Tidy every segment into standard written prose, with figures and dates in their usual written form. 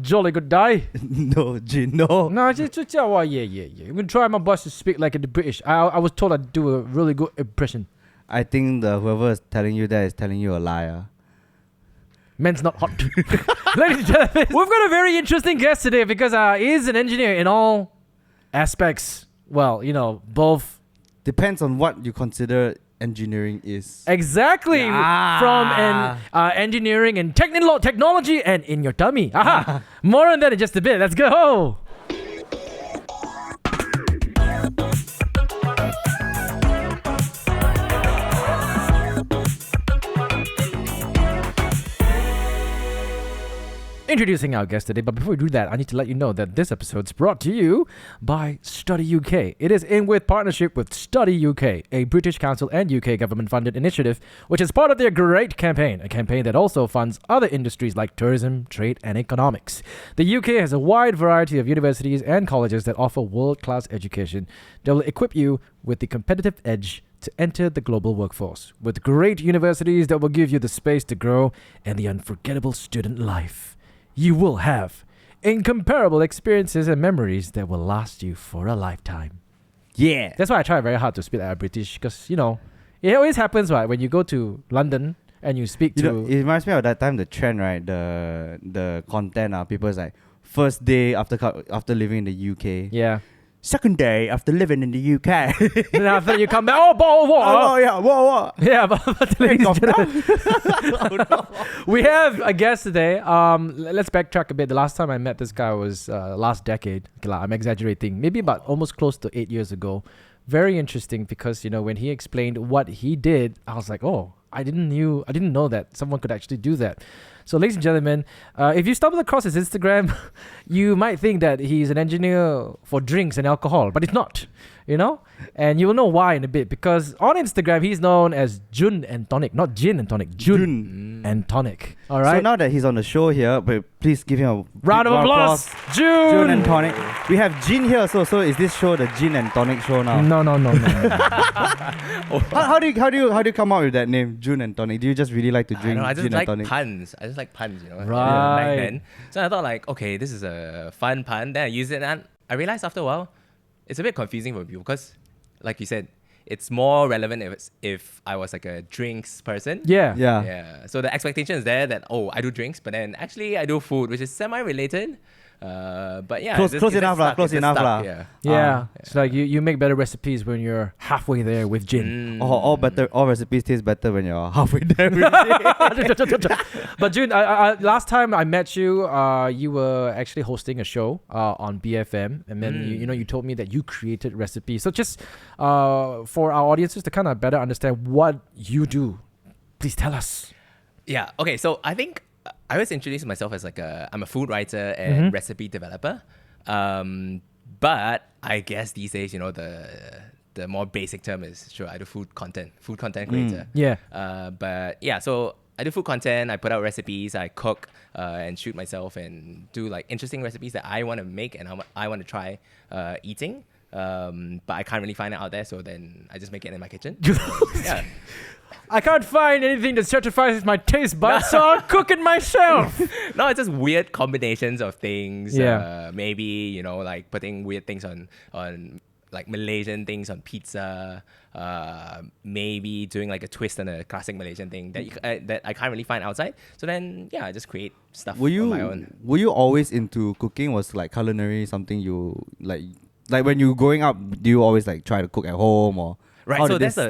Jolly good day. No, Jeanne, no. No, just yeah. I'm gonna try my best to speak like the British. I was told I'd do a really good impression. I think whoever is telling you that is telling you a liar. Men's not hot. Ladies and gentlemen, we've got a very interesting guest today because he's an engineer in all aspects. Well, both. Depends on what you consider engineering is. Exactly. From engineering and technology and in your tummy. Aha. More on that in just a bit. Let's go. Introducing our guest today, but before we do that, I need to let you know that this episode is brought to you by Study UK. It is in with partnership with Study UK, a British Council and UK government-funded initiative, which is part of their GREAT campaign, a campaign that also funds other industries like tourism, trade, and economics. The UK has a wide variety of universities and colleges that offer world-class education that will equip you with the competitive edge to enter the global workforce, with great universities that will give you the space to grow and the unforgettable student life. You will have incomparable experiences and memories that will last you for a lifetime. Yeah. That's why I try very hard to speak like British, because, it always happens, right? When you go to London and you speak to... it reminds me of that time, the trend, right? The content, people's like, first day after living in the UK. Yeah. Second day after living in the UK. Then after you come back, what? Yeah, what? Yeah, but ladies and gentlemen, we have a guest today. Let's backtrack a bit. The last time I met this guy was last decade. Okay, I'm exaggerating. Maybe about almost close to 8 years ago. Very interesting because, when he explained what he did, I was like, oh, I didn't know that someone could actually do that. So, ladies and gentlemen, if you stumble across his Instagram, you might think that he's an engineer for drinks and alcohol, but it's not, And you will know why in a bit, because on Instagram, he's known as Jun and Tonic, not Gin and Tonic, Jun and Tonic. All right? So now that he's on the show here, but please give him a round of applause. Jun and Tonic. We have Jeanne here, so is this show the Gin and Tonic show now? No. How do you come up with that name, Jun and Tonic? Do you just really like to drink gin and tonic? I just like puns, Right. Back then. So I thought okay, this is a fun pun. Then I used it and I realized after a while, it's a bit confusing for people because, like you said, it's more relevant if I was like a drinks person. Yeah. So the expectation is there that, I do drinks, but then actually I do food, which is semi-related. But yeah, close enough lah. Yeah. It's like you make better recipes when you're halfway there with gin. All recipes taste better when you're halfway there with gin. But Jun, last time I met you, you were actually hosting a show on BFM, and then you told me that you created recipes. So just for our audiences to kind of better understand what you do, please tell us. Yeah. Okay. So I think I always introduce myself as I'm a food writer and recipe developer. But I guess these days, the more basic term is I do food content creator. Yeah. But yeah, so I do food content. I put out recipes. I cook and shoot myself and do interesting recipes that I want to make and I want to try eating. But I can't really find it out there, so then I just make it in my kitchen. Yeah. I can't find anything that satisfies my taste buds, so I'll cook it myself. No, it's just weird combinations of things. Yeah. Maybe, putting weird things on Malaysian things on pizza. Maybe doing a twist on a classic Malaysian thing that I can't really find outside. So then, I just create stuff on my own. Were you always into cooking? Was culinary something you like when you were growing up? Do you always try to cook at home or? Right, so that's the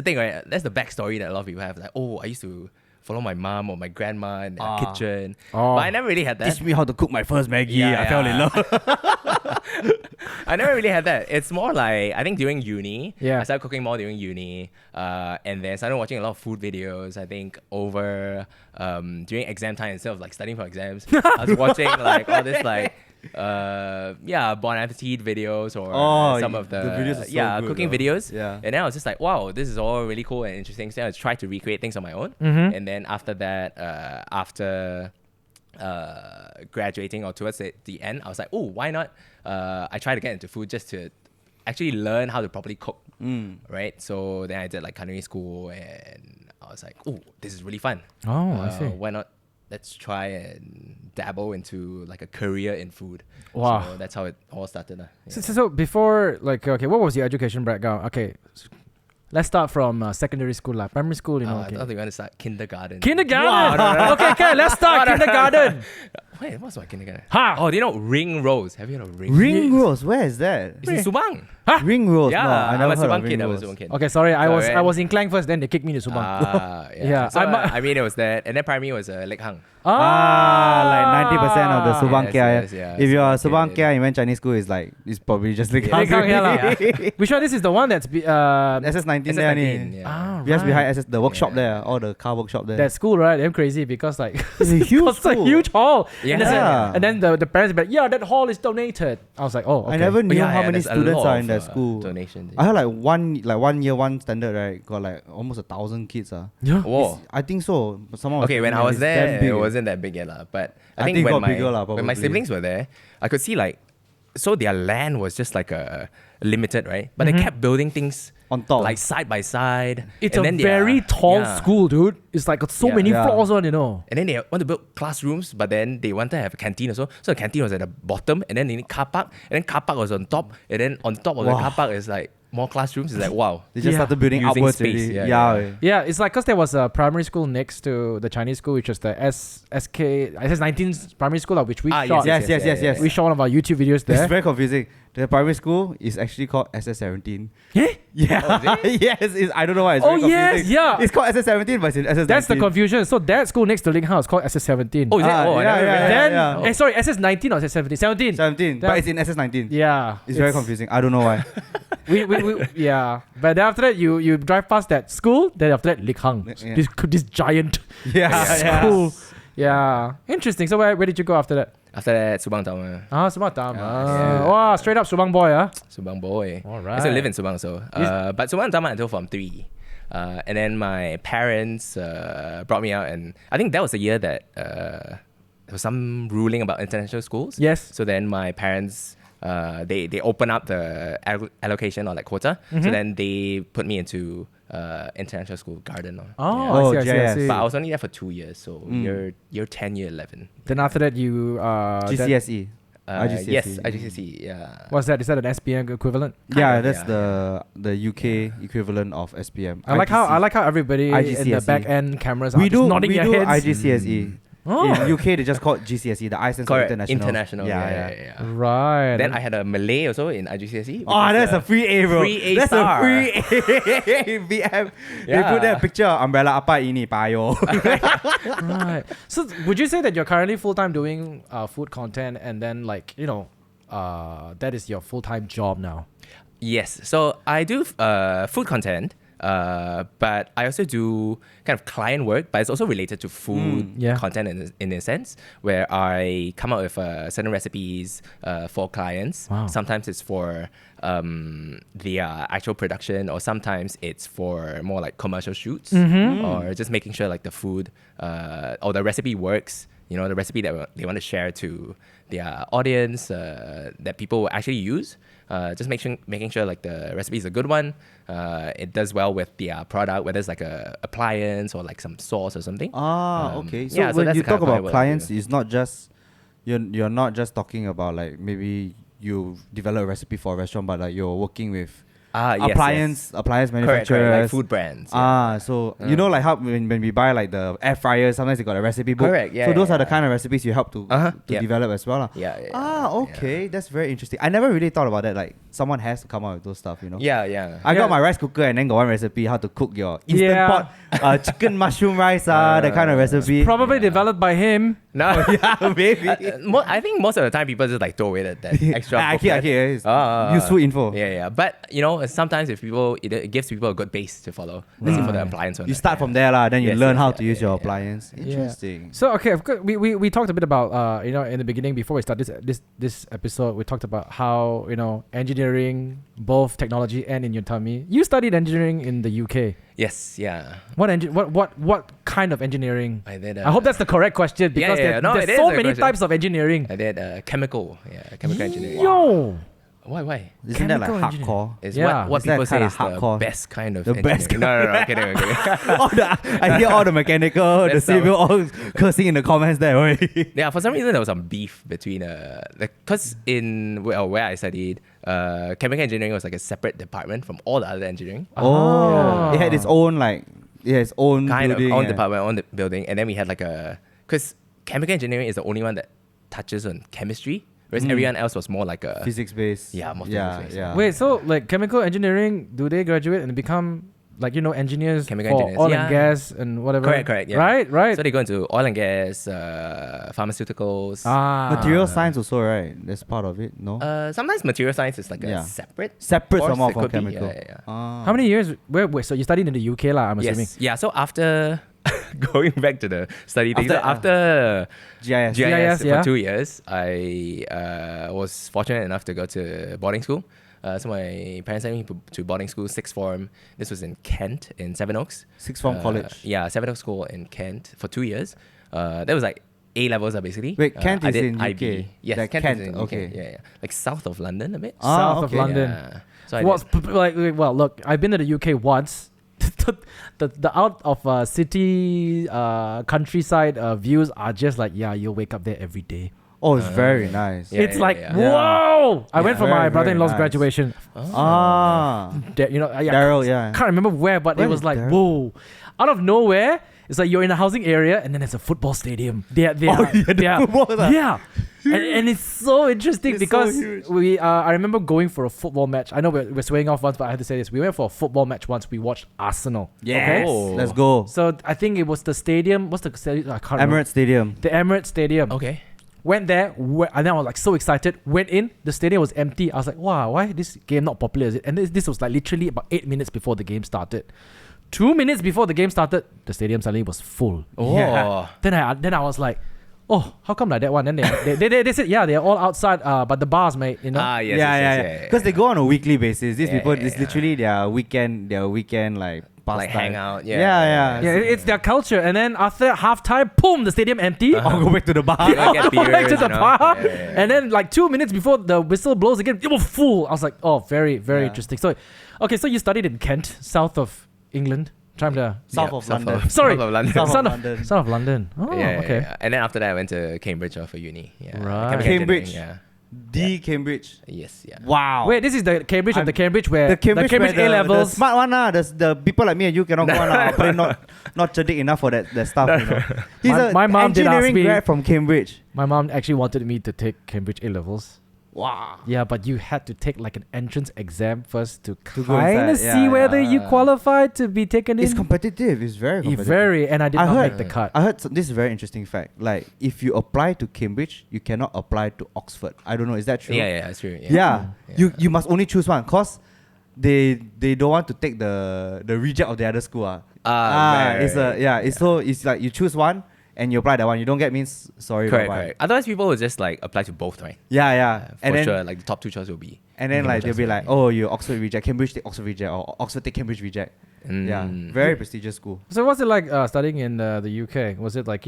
thing, right? That's the backstory that a lot of people have. I used to follow my mom or my grandma in their kitchen. But I never really had that. Teach me how to cook my first Maggie. I fell in love. I never really had that. It's more I think during uni, I started cooking more during uni. And then started watching a lot of food videos. I think over during exam time, instead of studying for exams, I was watching all this Bon Appetit videos or some of the videos are so good, cooking videos. Yeah. And then I was just wow, this is all really cool and interesting. So I tried to recreate things on my own. And then after that, after graduating or towards the end, I was why not? I tried to get into food just to actually learn how to properly cook. Right? So then I did culinary school and I was this is really fun. I see. Why not let's try and dabble into like a career in food. Wow. So that's how it all started. Yeah. So before, like, okay, what was your education background? Okay, let's start from secondary school, like primary school, you know. I Okay. thought you were going to start kindergarten. Kindergarten. Okay, let's start kindergarten. Wait, what's my kindergarten? Ha! Oh, do you know Ring Rose? Have you heard of Ring? Ring Rose, where is that? It's in Subang. Ring Rose, Yeah, no, I I'm never a heard of Subang Ring kid. I Rose. was a Subang kid. Okay, sorry, I Sorry. was in Klang first, then they kicked me to Subang. Yeah. Yeah, So, I'm a- I mean, it was that. And then primary was Lek Hang. Like 90% of the Subang Yes, Kia. yes, yeah, If you're a Subang Subang kid. Kia, you went Chinese school, it's probably just like Lek Hang, yeah lah. Which one? This is the one that's SS19 there. SS19, yeah. Just right. behind SS, the workshop Yeah. there, or the car workshop there. That school, right? Damn crazy because like It's a huge it's a school. huge hall. Yeah. And, there's a- Yeah. and then the parents be like, yeah, that hall is donated. I was like, oh, okay. I never knew how many there's a students lot are of, in that school. Donations. I heard like one year one standard, right? Got like almost 1,000 kids. Yeah. Whoa. I think so. Someone Okay, when I was it's damn there, big. it wasn't that big yet, lah. But I I think think it when got bigger lah, when my probably. siblings were there, I could see like, so their land was just like a limited, right? But they kept building things on top. like side by side. It's and a then they very are- tall yeah. school, dude. It's like got so Yeah. many Yeah. floors on, you know. And then they want to build classrooms, but then they wanted to have a canteen also. So the canteen was at the bottom, and then they need car park, and then car park was on top, and then on top of the Wow. car park is like more classrooms. It's like wow. They just Yeah. started building Using upwards space, already. yeah, Yeah. yeah. Yeah, it's like because there was a primary school next to the Chinese school, which was the SS19 primary school, which we shot. Yes. We shot one of our YouTube videos It's there. very confusing. The primary school is actually called SS17. Yeah? Yeah. Yes. I don't know why. It's Oh, very yes, confusing. yeah. It's called SS17, but it's in SS19. That's the confusion. So that school next to Ling House is called SS17. Oh, is it? Oh, I yeah, never yeah, read then, that. yeah. sorry, SS19 or SS17? 17. 17, That- but it's in SS19. Yeah. It's very confusing. I don't know why. we yeah. But then after that, you drive past that school. Then after that, Lik Hang, Yeah. this giant Yeah. school. Yeah, interesting. So where did you go after that? After that, Subang Tama, Subang Tama. Yeah. Wow, straight up Subang boy, huh? Subang boy. All I still right. live in Subang, so but Subang Tama until Form 3. And then my parents brought me out, and I think that was the year that there was some ruling about international schools. Yes. So then my parents they open up the allocation or like quota. So then they put me into international school Garden. Oh, I see, I see, I JS. see. But I was only there for 2 years, so year 10, year 11. Then after that, you GCSE. IGCSE. Yes, IGCSE. Yeah. what's that? Is that an SPM equivalent? Yeah, of, that's yeah. the UK equivalent of SPM. I like how everybody in the IGCSE. back end cameras we are do just nodding we their do heads. IGCSE. Oh. In UK, they just call it GCSE, the Iceland Correct. International. International. Yeah. Right. Then I had a Malay also in IGCSE. Oh, that's a free A, bro. free A that's star. a free A. BM. They Yeah. put that picture, umbrella apa ini, payo. Right. So would you say that you're currently full time doing food content, and then like that is your full time job now? Yes. So I do food content, but I also do kind of client work, but it's also related to food yeah. content in a sense, where I come up with certain recipes for clients. Wow. Sometimes it's for the actual production, or sometimes it's for more like commercial shoots, or just making sure like the food or the recipe works. You know, the recipe that they want to share to their audience, that people will actually use. Just making sure like the recipe is a good one. It does well with the product, whether it's like a appliance or like some sauce or something. Okay. So yeah, so when that's you the kind talk of about work I clients, do. it's not just you're not just talking about like maybe you develop a recipe for a restaurant, but like you're working with Yes, appliance Correct, manufacturers. like food brands. Yeah. So you know like how when we buy like the air fryer, sometimes they got a recipe book. Correct, yeah, So those yeah, are the yeah. kind of recipes you help to Yep. develop as well. Yeah. Okay. That's very interesting. I never really thought about that. Like someone has to come out with those stuff, you know? Yeah. I Yeah. got my rice cooker and then got one recipe how to cook your instant Yeah. pot chicken mushroom rice, that kind of recipe. Probably developed by him. No. Yeah, maybe. I think most of the time people just like throw away that extra. I booklet. hear it's Ah, useful info. Yeah. But sometimes if people, it gives people a good base to follow. Let's say for the appliance one. You start from there, then you Yes, learn yes, how yeah, to use yeah, your yeah. appliance. Yeah. Interesting. So okay, of course, we talked a bit about in the beginning before we start this episode. We talked about how engineering, both technology and in your tummy. You studied engineering in the UK. Yes, yeah. What kind of engineering? I did. I hope that's the correct question because yeah. No, it there's is so a many question. types of engineering. I did chemical engineering. Yo, Why? Isn't that like Chemical engineering. hardcore? It's Yeah. what Is that people say kinda is the hardcore? best kind of The best engineering. No, I'm kidding. I'm kidding. I hear all the mechanical, the That's civil, all cursing in the comments there. Oi. Yeah, for some reason there was some beef between because in where I studied, chemical engineering was like a separate department from all the other engineering. Oh, it had its own Kind of building own and- department, own the building, and then we had like because chemical engineering is the only one that touches on chemistry, whereas everyone else was more like a physics based. Yeah, more yeah, physics-based, yeah. Wait, so like chemical engineering, do they graduate and become like engineers Chemical for engineers, oil yeah. and gas and whatever? Correct, yeah. Right. So they go into oil and gas, pharmaceuticals. Material science also, right? That's part of it. No, Sometimes material science is like a Yeah. separate separate course, somehow it from could be, chemical. yeah. Ah. How many years? Wait, so you studied in the UK lah, I'm assuming. Yes. Yeah. So after going back to the study thing, After, after GIS. GIS, for yeah. 2 years, I was fortunate enough to go to boarding school. So my parents sent me to boarding school, sixth form. This was in Kent, in Seven Oaks. Sixth form college. Yeah, Seven Oaks School in Kent for 2 years. That was like A levels, basically. Wait, Kent I is did in IB. UK? Yes, Like Kent is Kent, in UK. okay. Yeah. Like south of London a bit. Ah, South of okay. London. Yeah. So I What's did. well, look, I've been to the UK once. the out of city countryside views are just like, yeah, you'll wake up there every day. Oh, it's very nice. Yeah, It's like, yeah. whoa! I went for Very, my very brother-in-law's nice. graduation. Ah, I Daryl, yeah. can't remember where, but Where it was is like, Daryl? whoa. Out of nowhere, it's like you're in a housing area and then there's a football stadium. Yeah. And it's so interesting It's because so we huge. I remember going for a football match. I know we're swaying off once, but I have to say this. We went for a football match once. We watched Arsenal. Yes, Oh. let's go. So I think it was the stadium. What's the stadium? I can't remember. Emirates Stadium. The Emirates Stadium. Okay. Went there, and then I was like so excited. Went in, the stadium was empty. I was like, wow, why this game not popular? Is it? And this was like literally about 8 minutes before the game started. 2 minutes before the game started, the stadium suddenly was full. Oh. Yeah. Then I was like, oh, how come like that one? Then they said, yeah, they're all outside, but the bars, mate, you know. Ah, yes. yeah. Because they go on a weekly basis. These Yeah, people, yeah, it's yeah. literally their weekend like pastime. Like hang out. Yeah. Yeah, it's their culture. And then after halftime, boom, the stadium empty. I'll go back to the bar. Go get Go back to beers, the you know? bar. Yeah. And then like 2 minutes before the whistle blows again, it was full. I was like, oh, very, very Yeah. interesting. So, okay, so you studied in Kent, south of England. Trying to South Yeah, of London. Sorry. South of London. South of Son of London. Son of London. Oh, Yeah, okay. yeah. And then after that, I went to Cambridge for uni. Yeah. Right. Chemical Cambridge. engineering, The Cambridge. Yeah. Yes. Yeah. Wow. Wait, this is the Cambridge of the Cambridge where the Cambridge, A where levels. the smart one the people like me and you cannot go on. Probably not cerdik enough for that stuff. You know. He's My mom did ask engineering me- grad from Cambridge. My mom actually wanted me to take Cambridge A levels. Wow. Yeah, but you had to take like an entrance exam first to go kind of inside, see yeah, whether you yeah. qualified to be taken in. It's competitive. It's very competitive. Very, and I did I not heard- make the cut. I heard this is a very interesting fact. Like if you apply to Cambridge, you cannot apply to Oxford. I don't know. Is that true? Yeah, that's true. Yeah. Yeah. You must only choose one because they don't want to take the reject of the other school. It's like you choose one and you apply that one. You don't get means sorry. Correct, bye-bye. correct. Otherwise, people would just like apply to both, right? Yeah. For And then sure, like the top two choices will be. and then like they'll be Cambridge, like, oh, you Oxford reject, Cambridge take Oxford reject, or Oxford take Cambridge reject. Yeah, very prestigious school. So what's it like studying in the UK? Was it like,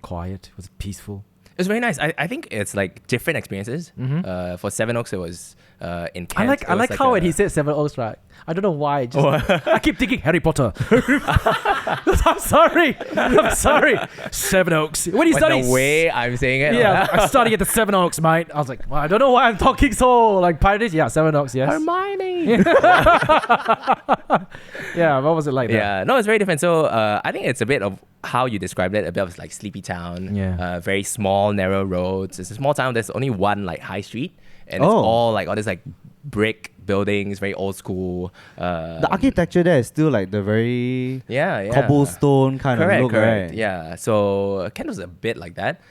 quiet? Was it peaceful? It was very nice. I think it's like different experiences. Mhm. For Seven Oaks, it was in Kent. I like it I was like how when a- he said Seven Oaks, right? I don't know why. I keep thinking Harry Potter. I'm sorry. Seven Oaks. When you But study, the way I'm saying it. yeah, I studied at the Seven Oaks, mate. I was like, well, I don't know why I'm talking so like pirates. Yeah, Seven Oaks. Yes. Hermione. Yeah. What was it like? Yeah, no, it's very different. So I think it's a bit of how you described it, a bit of like sleepy town. Yeah. Very small, narrow roads. It's a small town. There's only one like high street, and it's Oh. all like all this like brick buildings, very old school. The architecture there is still like the very yeah. cobblestone kind Correct, of look, correct. right? Yeah. So Kent was a bit like that.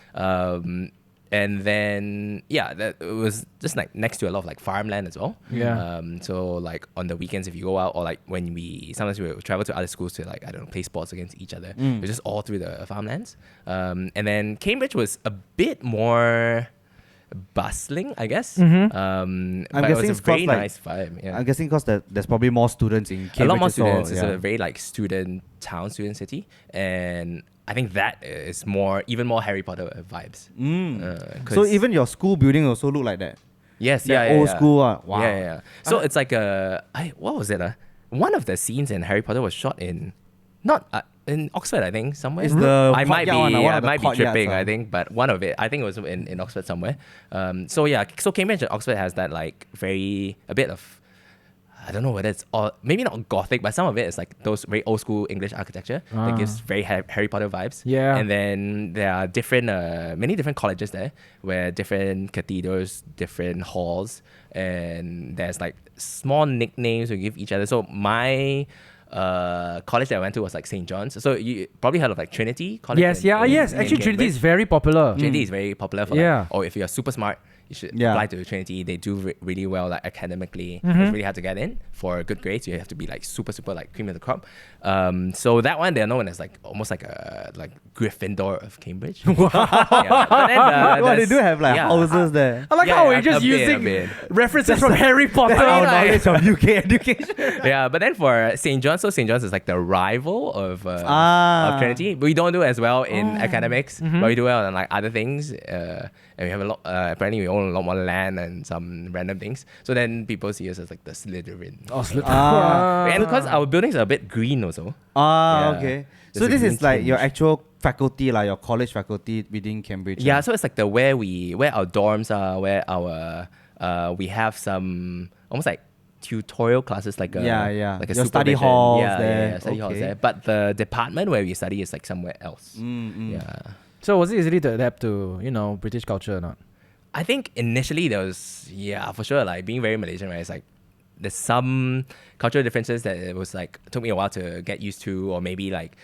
And then that it was just like next to a lot of like farmland as well. Yeah. So like on the weekends if you go out, or like when sometimes we would travel to other schools to like, I don't know, play sports against each other. It was just all through the farmlands. And then Cambridge was a bit more bustling, I guess. Mhm. But it was guessing a it's 'cause, very like, nice vibe. Yeah. I'm guessing because there's probably more students in Cambridge. A lot more as well, students. It's a very like student town, student city, and I think that is even more Harry Potter vibes. 'Cause- So even your school building also look like that. Yes, That yeah, old yeah. school one. Wow. Yeah, yeah. So it's like what was it? One of the scenes in Harry Potter was shot not in Oxford, I think, somewhere. It's the I might be, courtyard one, one I of the might be courtyards, tripping, I think, but one of it, I think it was in Oxford somewhere. So yeah, so Cambridge and Oxford has that like a bit of, I don't know whether it's all, maybe not Gothic, but some of it is like those very old school English architecture that gives very Harry Potter vibes. Yeah. And then there are many different colleges there, where different cathedrals, different halls, and there's like small nicknames we give each other. So my college that I went to was like St. John's. So you probably heard of like Trinity College. Yes, yes. Actually, Trinity is very popular. Trinity is very popular for or if you're super smart, you should apply to Trinity. They do really well like academically. It's really hard to get in for good grades. You have to be like super like cream of the crop. So that one they're known as like almost like a Gryffindor of Cambridge. They do have like houses there. I like how we're just using references from Harry Potter. Knowledge of UK education. Yeah, but then for St. John's, so St. John's is like the rival of Trinity. We don't do as well in academics, but we do well on like other things. And we have a lot, apparently we own a lot more land and some random things. So then people see us as like the Slytherin. Oh, Slytherin. And because our buildings are a bit green also. Okay. So There's this a is green like your tinge. actual faculty, like your college faculty within Cambridge. Yeah, so it's like where our dorms are, where our we have some almost like tutorial classes, like a like a your study halls there. Yeah, study halls there. But the department where we study is like somewhere else. Yeah. So was it easy to adapt to, British culture or not? I think initially there was, for sure, like being very Malaysian, right? It's like there's some cultural differences that it was like took me a while to get used to, or maybe like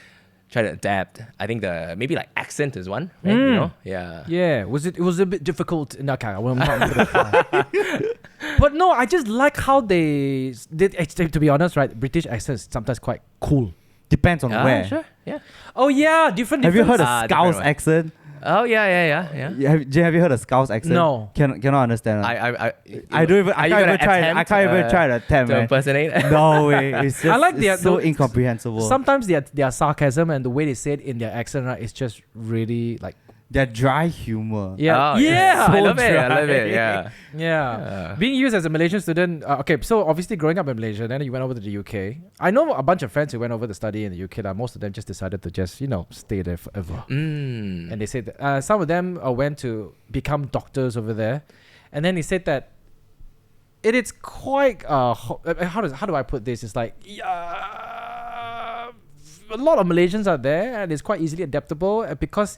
try to adapt. I think maybe like accent is one, right? Yeah. Yeah, it was a bit difficult. Okay, I'm not gonna try. But no, I just like how they did. To be honest, right? British accent is sometimes quite cool. Depends on where. Sure. Yeah. Oh yeah, different. Have you heard a different Scouse one. accent? Oh yeah. Have you heard a Scouse accent? No. Cannot understand. I don't even. I can't even try. I can't even try to attempt. to Man. impersonate. No way. It's just. I like it's so incomprehensible. Sometimes their sarcasm and the way they say it in their accent, right, is just really like. Their dry humor. Yeah. Oh, yeah. I So love it. I dry. love it. Yeah. Yeah. Being used as a Malaysian student, okay, so obviously growing up in Malaysia, then you went over to the UK. I know a bunch of friends who went over to study in the UK. Most of them just decided to stay there forever. Mm. And they said that some of them went to become doctors over there. And then they said that it's quite, how do I put this? It's like, a lot of Malaysians are there and it's quite easily adaptable because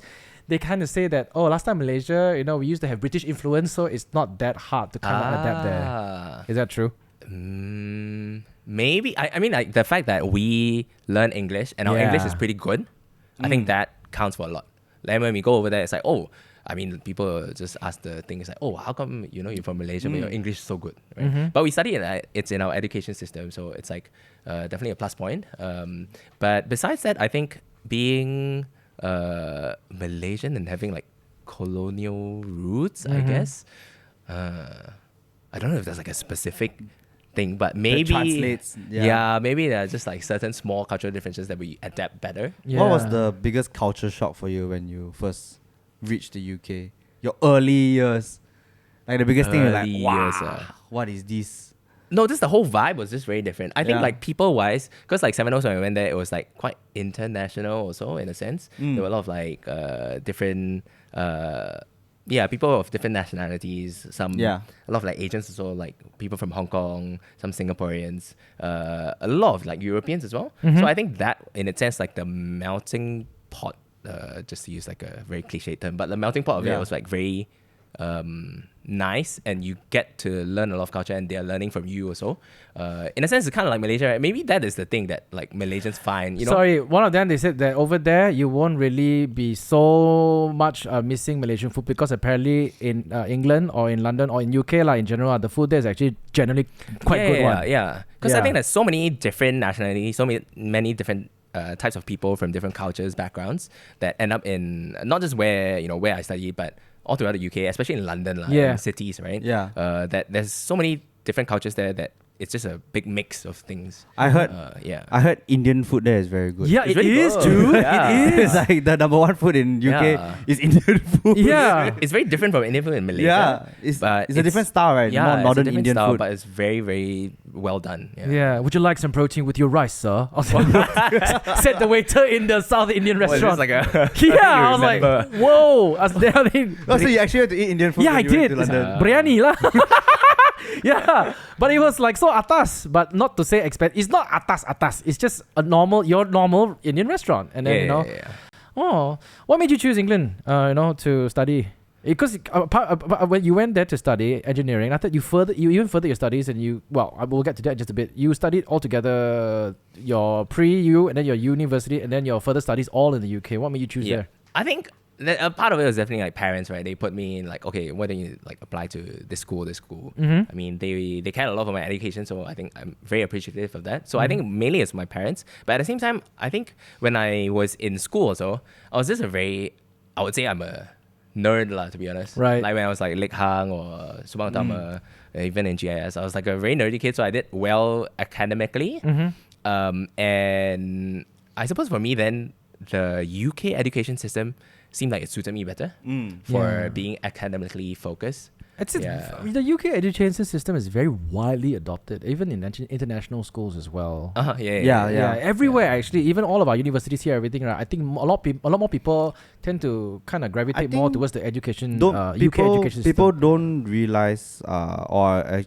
they kind of say that, last time Malaysia, we used to have British influence, so it's not that hard to kind of adapt there. Is that true? Maybe. I mean, like the fact that we learn English and our English is pretty good, I think that counts for a lot. Like when we go over there, it's like, people just ask the thing, it's like, how come, you're from Malaysia, but your English is so good, right? But we study it, it's in our education system, so it's like definitely a plus point. But besides that, I think being Malaysian and having like colonial roots, I guess. I don't know if there's like a specific thing, but maybe translates, maybe there are just like certain small cultural differences that we adapt better. What was the biggest culture shock for you when you first reached the UK? Your early years, like the biggest thing, you're like, wow, what is this? No, just the whole vibe was just very different. I think like people-wise, because like 7 when I went there, it was like quite international also in a sense. There were a lot of like different, people of different nationalities. A lot of like Asians also, like people from Hong Kong, some Singaporeans, a lot of like Europeans as well. So I think that in a sense, like the melting pot, just to use like a very cliche term, but the melting pot of it was like very nice, and you get to learn a lot of culture and they're learning from you also. In a sense, it's kind of like Malaysia, right? Maybe that is the thing that like Malaysians find, Sorry, one of them, they said that over there you won't really be so much missing Malaysian food because apparently in England or in London or in UK in general, the food there is actually generally quite good one. Because I think there's so many different nationalities, so many different types of people from different cultures, backgrounds that end up in not just where I study, but all throughout the UK, especially in London, in cities, right? That there's so many different cultures there that it's just a big mix of things. I heard Yeah. I heard Indian food there is very good. Yeah, It's it really is, good. dude. Yeah. It It's is. like the number one food in UK Yeah. is Indian food. Yeah. It's very different from Indian food in Malaysia. Yeah. It's but a different style, right? Yeah, More it's a modern different Indian style, food. but it's very, very well done. Yeah. Would you like some protein with your rice, sir? Said the waiter in the South Indian Well, it's restaurant. just like a Yeah, I was like, remember. whoa. I was there, I mean, Oh, so you actually went to eat Indian food yeah, when I you went did. to It's London? biryani lah. Yeah, but it was like so atas, but not to say expensive. It's not atas. It's just your normal Indian restaurant. And then yeah. oh, what made you choose England? To study. Because when you went there to study engineering, I thought you even furthered your studies, and we'll get to that in just a bit. You studied altogether your pre-U and then your university and then your further studies all in the UK. What made you choose there? I think that a part of it was definitely like parents, right? They put me in like, okay, why don't you like apply to this school? Mm-hmm. I mean, they cared a lot for my education, so I think I'm very appreciative of that. So I think mainly it's my parents, but at the same time, I think when I was in school also, I was just I would say I'm a nerd lah, to be honest. Right. Like when I was like Lek Hang or Subang Tama, even in GIS, I was like a very nerdy kid, so I did well academically. And I suppose for me then, the UK education system seemed like it suited me better for being academically focused. The UK education system is very widely adopted, even in international schools as well. Yeah. Everywhere actually, even all of our universities here, everything. Right? I think a lot more people tend to kind of gravitate more towards the education. UK education system. People don't realize, that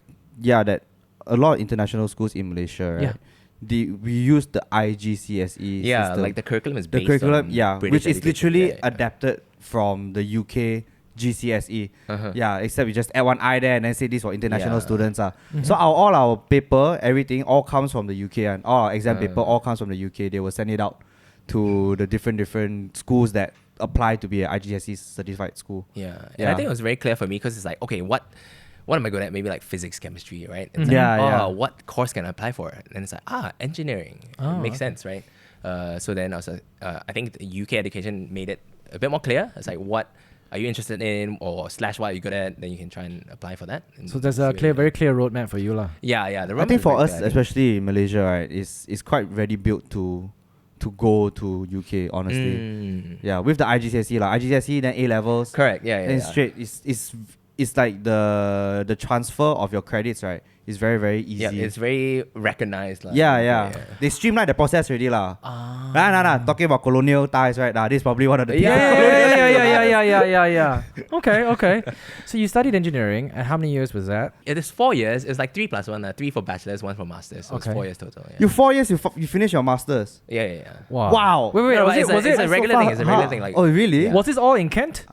a lot of international schools in Malaysia, right? Yeah. We use the IGCSE system. like the curriculum is The based curriculum, on British which is education. literally Yeah. adapted from the UK GCSE. Yeah, except we just add one I there and then say this for international students. So all our paper, everything, all comes from the UK, and all our exam paper all comes from the UK. They will send it out to the different schools that apply to be an IGCSE certified school. And I think it was very clear for me because it's like, okay, what am I good at? Maybe like physics, chemistry, right? It's like, what course can I apply for? And it's like, engineering. It makes sense, right? So then I was I think the UK education made it a bit more clear. It's like, what are you interested in, or / what are you good at? Then you can try and apply for that. So there's a very clear roadmap for you lah. Yeah. The I think roadmap for is us, very clear, especially in Malaysia, right, is quite ready built to go to UK, honestly. Yeah, with the IGCSE, IGCSE, then A levels. Correct. Then straight, it's like the transfer of your credits, right? It's very, very easy. Yeah, it's very recognized. Yeah. They streamline the process already lah. Nah. Talking about colonial ties, right? This is probably one of the Yeah. Okay. So you studied engineering, and how many years was that? It is 4 years. It's like 3 plus 1. 3 for bachelor's, 1 for master's. So it's 4 years total. Yeah. You 4 years, you finish your masters. Yeah. Wow. Wait. No, Was it's it a regular thing. It's a regular thing. Like, Oh, really? Yeah. Was this all in Kent?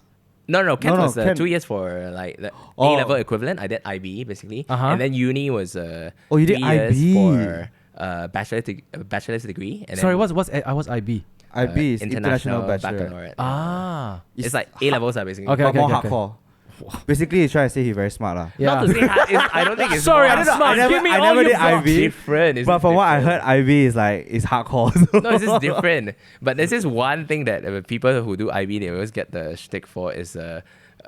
No, Kent was Kent. 2 years for like the Oh. A-level equivalent. I did IB basically. Uh-huh. And then uni was you did 3 years IB. for bachelor's degree. And Sorry, then, I was IB. IB is international bachelor. baccalaureate. It's like A-levels basically. Okay. But more hardcore. Basically, he's trying to say he's very smart lah. Yeah. Not to say I don't think it's Sorry, more I'm smart. Give me I all never your did flaws. IB. different. It's But from what I different. heard, IB is hardcore. No, it's just different. But there's this one thing that people who do IB, they always get the shtick for is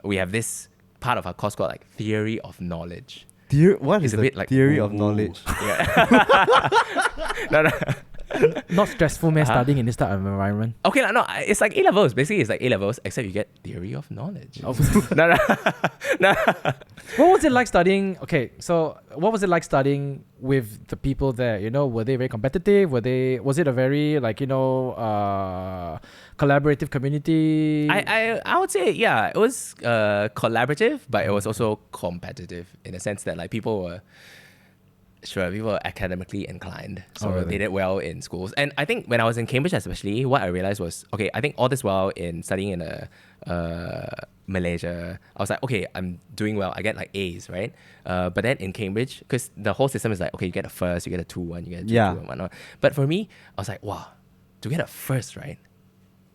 we have this part of our course called like theory of knowledge. What is It's a the bit like theory of ooh. knowledge? Yeah. No. Not stressful, man, studying in this type of environment. Okay, no, it's like A-levels. Basically, it's like A-levels, except you get theory of knowledge. No. What was it like studying? Okay, so what was it like studying with the people there? Were they very competitive? Was it a very collaborative community? I would say, yeah, it was collaborative, but it was also competitive in the sense that like people were academically inclined. So really? they did well in schools. And I think when I was in Cambridge especially, what I realized was, okay, I think all this while in studying in Malaysia, I was like, okay, I'm doing well. I get like A's, right? But then in Cambridge, because the whole system is like, okay, you get a first, you get a 2-1, you get a 2-2 and whatnot. But for me, I was like, wow, to get a first, right?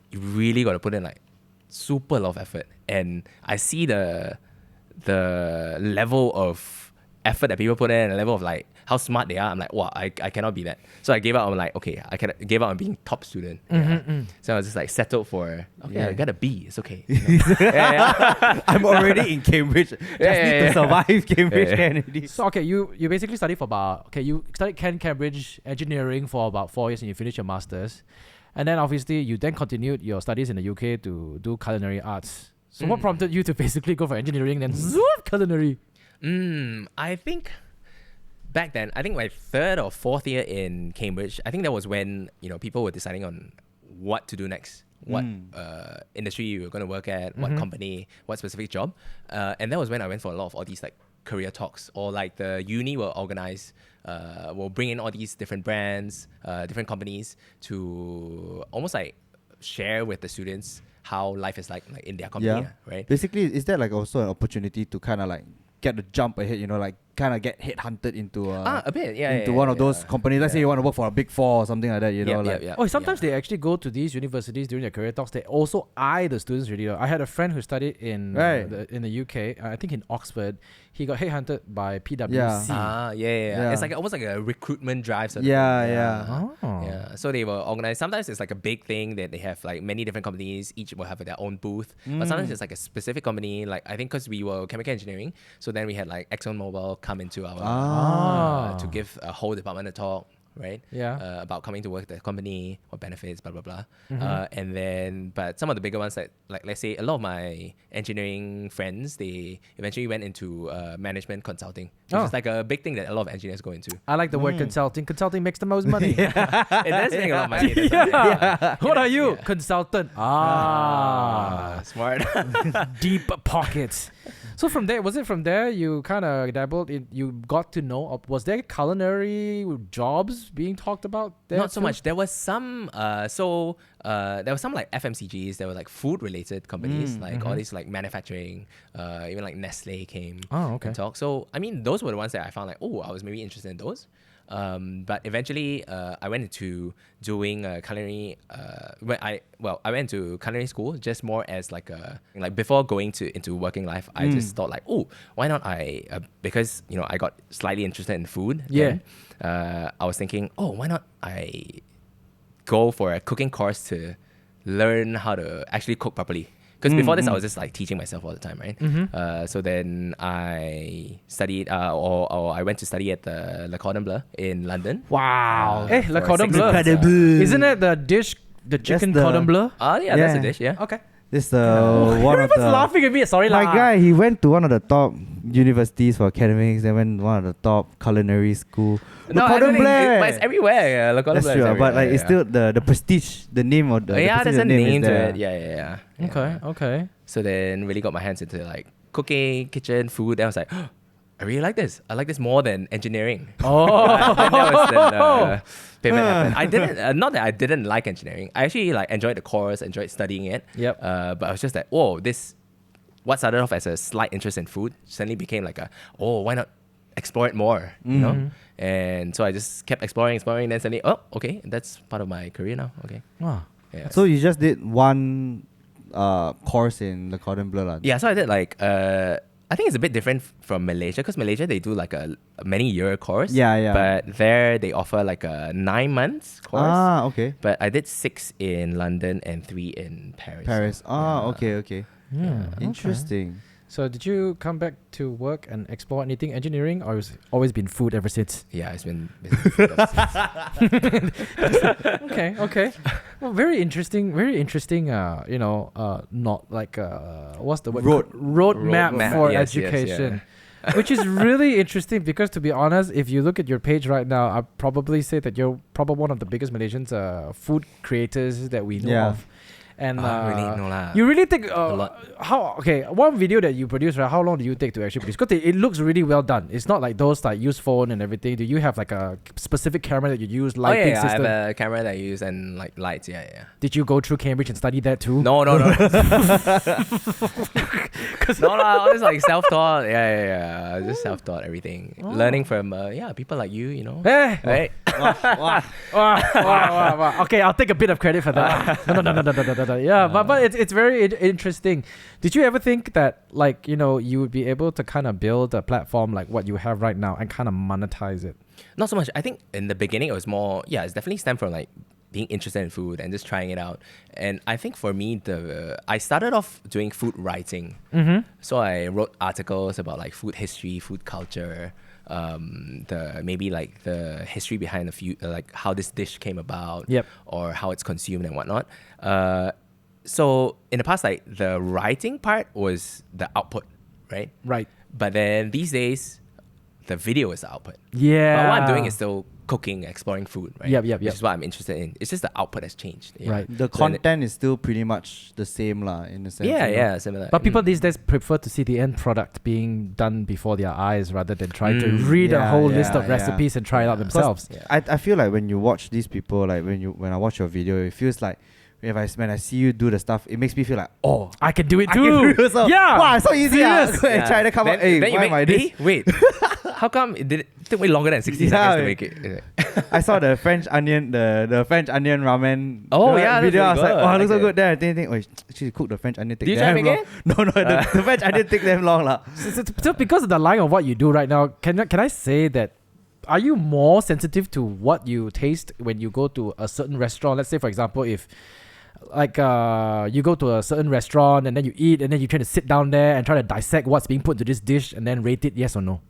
You really got to put in like super lot of effort. And I see the level of effort that people put in and the level of like how smart they are, I'm like, wow, I cannot be that. So I gave up. I'm like, okay, gave up on being top student. So I was just like settled for, okay, I got a B. It's okay. I'm already in Cambridge. Just need to survive Cambridge Kennedy. So okay, you basically studied for about you studied Cambridge engineering for about 4 years and you finished your masters, and then obviously you then continued your studies in the UK to do culinary arts. So what prompted you to basically go for engineering then culinary? I think back then, I think my 3rd or 4th year in Cambridge, I think that was when people were deciding on what to do next. What industry you were going to work at, what company, what specific job. And that was when I went for a lot of all these like career talks, or like the uni will organize, will bring in all these different brands, different companies to almost like share with the students how life is like in their company, right? Basically, is that like also an opportunity to kind of like get the jump ahead, like kind of get headhunted into a bit, into one of those companies. Let's say you want to work for a Big Four or something like that, Oh, sometimes they actually go to these universities during their career talks. They also eye the students really. I had a friend who studied in the UK, I think in Oxford. He got headhunted by PwC. It's like almost like a recruitment drive. Sort of So they will organize. Sometimes it's like a big thing that they have like many different companies. Each will have their own booth. But sometimes it's like a specific company. Like I think because we were chemical engineering, so then we had like ExxonMobil come into our to give a whole department a talk. Right? About coming to work at the company, what benefits, blah, blah, blah. And then, but some of the bigger ones, like let's say a lot of my engineering friends, they eventually went into management consulting, which is like a big thing that a lot of engineers go into. I like the word consulting. Consulting makes the most money. It does make a lot of money. What are you? Consultant. Smart. Deep pockets. So from there, was it from there you kind of dabbled in, you got to know, was there culinary jobs being talked about there? Not so much. There was some, there was some like FMCGs, there were like food related companies, like all these like manufacturing, even like Nestle came and talked. So, I mean, those were the ones that I found like, I was maybe interested in those. But eventually, I went into doing culinary. I went to culinary school just more as like before going into working life. I just thought like, why not because I got slightly interested in food. Yeah. Then, I was thinking, why not I go for a cooking course to learn how to actually cook properly. Because before this, I was just like teaching myself all the time, right? So then I studied, or I went to study at the Le Cordon Bleu in London. Wow. Le Cordon Bleu. Incredible. Isn't it the dish, the chicken cordon bleu? That's a dish, Okay. This is one of the... laughing at me. Sorry, my guy, he went to one of the top universities for academics. Then went one of the top culinary school. No, but it's everywhere. Le Cordon Bleu. That's true, but like it's still the prestige, the name of the there's a name to it. Yeah. Okay. So then really got my hands into like cooking, kitchen, food. Then I was like, I really like this. I like this more than engineering. Then that was the pivot happened. I didn't, not that I didn't like engineering. I actually like enjoyed the course, enjoyed studying it. Yep. But I was just like, what started off as a slight interest in food suddenly became like why not explore it more, you know? And so I just kept exploring, then suddenly, okay, that's part of my career now. Okay. Wow. Yeah. So you just did one course in Le Cordon Bleu. Yeah, so I did like I think it's a bit different from Malaysia because Malaysia they do like a many-year course. Yeah. But there they offer like a 9 months course. Okay. But I did 6 in London and 3 in Paris. Okay. Yeah. Interesting. So did you come back to work and explore anything engineering, or has it always been food ever since? Yeah, it's been food ever since. Okay. Well, very interesting. Not like what's the word? Roadmap for education. Yes. Which is really interesting because, to be honest, if you look at your page right now, I'd probably say that you're probably one of the biggest Malaysians food creators that we know of. And really? No lah. you really take a lot. One video that you produce, right? How long do you take to actually produce? Because it looks really well done. It's not like those like use phone and everything. Do you have like a specific camera that you use, lighting system? I have a camera that I use and like lights. Yeah. Did you go through Cambridge and study that too? No. No lah. All this like self-taught. Yeah. Just self-taught everything. Learning from people like you know. Hey. Right. Wow. Okay, I'll take a bit of credit for that. No. Yeah, but it's very interesting. Did you ever think that like you would be able to kind of build a platform like what you have right now and kind of monetize it? Not so much. I think in the beginning it was more, it's definitely stemmed from like being interested in food and just trying it out. And I think for me, I started off doing food writing. So I wrote articles about like food history, food culture, the history behind like how this dish came about, or how it's consumed and whatnot. So in the past, like the writing part was the output, right? Right. But then these days, the video is the output. Yeah. But what I'm doing is still cooking, exploring food, right? Yep. Which is what I'm interested in. It's just the output has changed. Yeah. Right. The content is still pretty much the same lah, in a sense. Yeah, similar. But people these days prefer to see the end product being done before their eyes rather than try to read a whole list of recipes and try it out themselves. I feel like when you watch these people, like when I watch your video, it feels like when I see you do the stuff, it makes me feel like, oh, I can do it I too. can do it so, Yeah. wow, it's so easy. Serious. Try to come up. Hey, then why am I this? Wait, how come it took me longer than 60 seconds to make it? I saw the French onion, the French onion ramen. Oh, yeah, video. I was like, good. oh, it looks so Okay. good. Then I think, oh, she cooked the French onion. Did you try damn to long. make No, the French onion take them long lah. So because of the line of what you do right now, can I say that are you more sensitive to what you taste when you go to a certain restaurant? Let's say, for example, if like you go to a certain restaurant and then you eat and then you try to sit down there and try to dissect what's being put into this dish and then rate it, yes or no?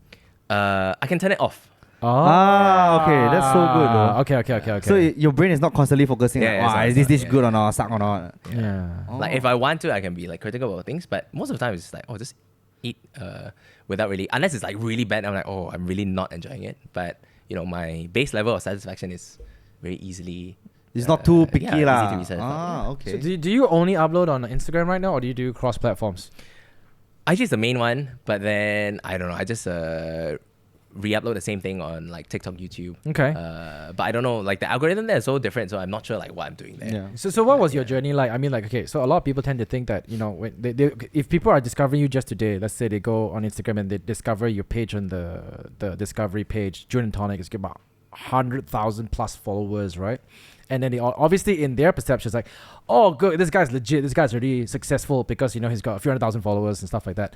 I can turn it off. Okay, that's so good though. Okay. So your brain is not constantly focusing Yeah, like, wow, it's is this not, dish good or not, suck or not? Yeah. Like if I want to, I can be like critical about things, but most of the time it's just like, just eat without really, unless it's like really bad, I'm like, I'm really not enjoying it. But my base level of satisfaction is very easily. It's not too picky easy lah. to be satisfied, Okay. So do you only upload on Instagram right now or do you do cross platforms? IG is the main one, but then I don't know. I just re-upload the same thing on like TikTok, YouTube. Okay. But I don't know. Like the algorithm there is so different, so I'm not sure like what I'm doing there. Yeah. So what was your journey like? I mean, like, okay, so a lot of people tend to think that, when they if people are discovering you just today, let's say they go on Instagram and they discover your page on the discovery page, Jun Tonic is about 100,000 plus followers, right? And then they obviously in their perceptions like, oh, good, this guy's legit, this guy's already successful because he's got a few 100,000 followers and stuff like that.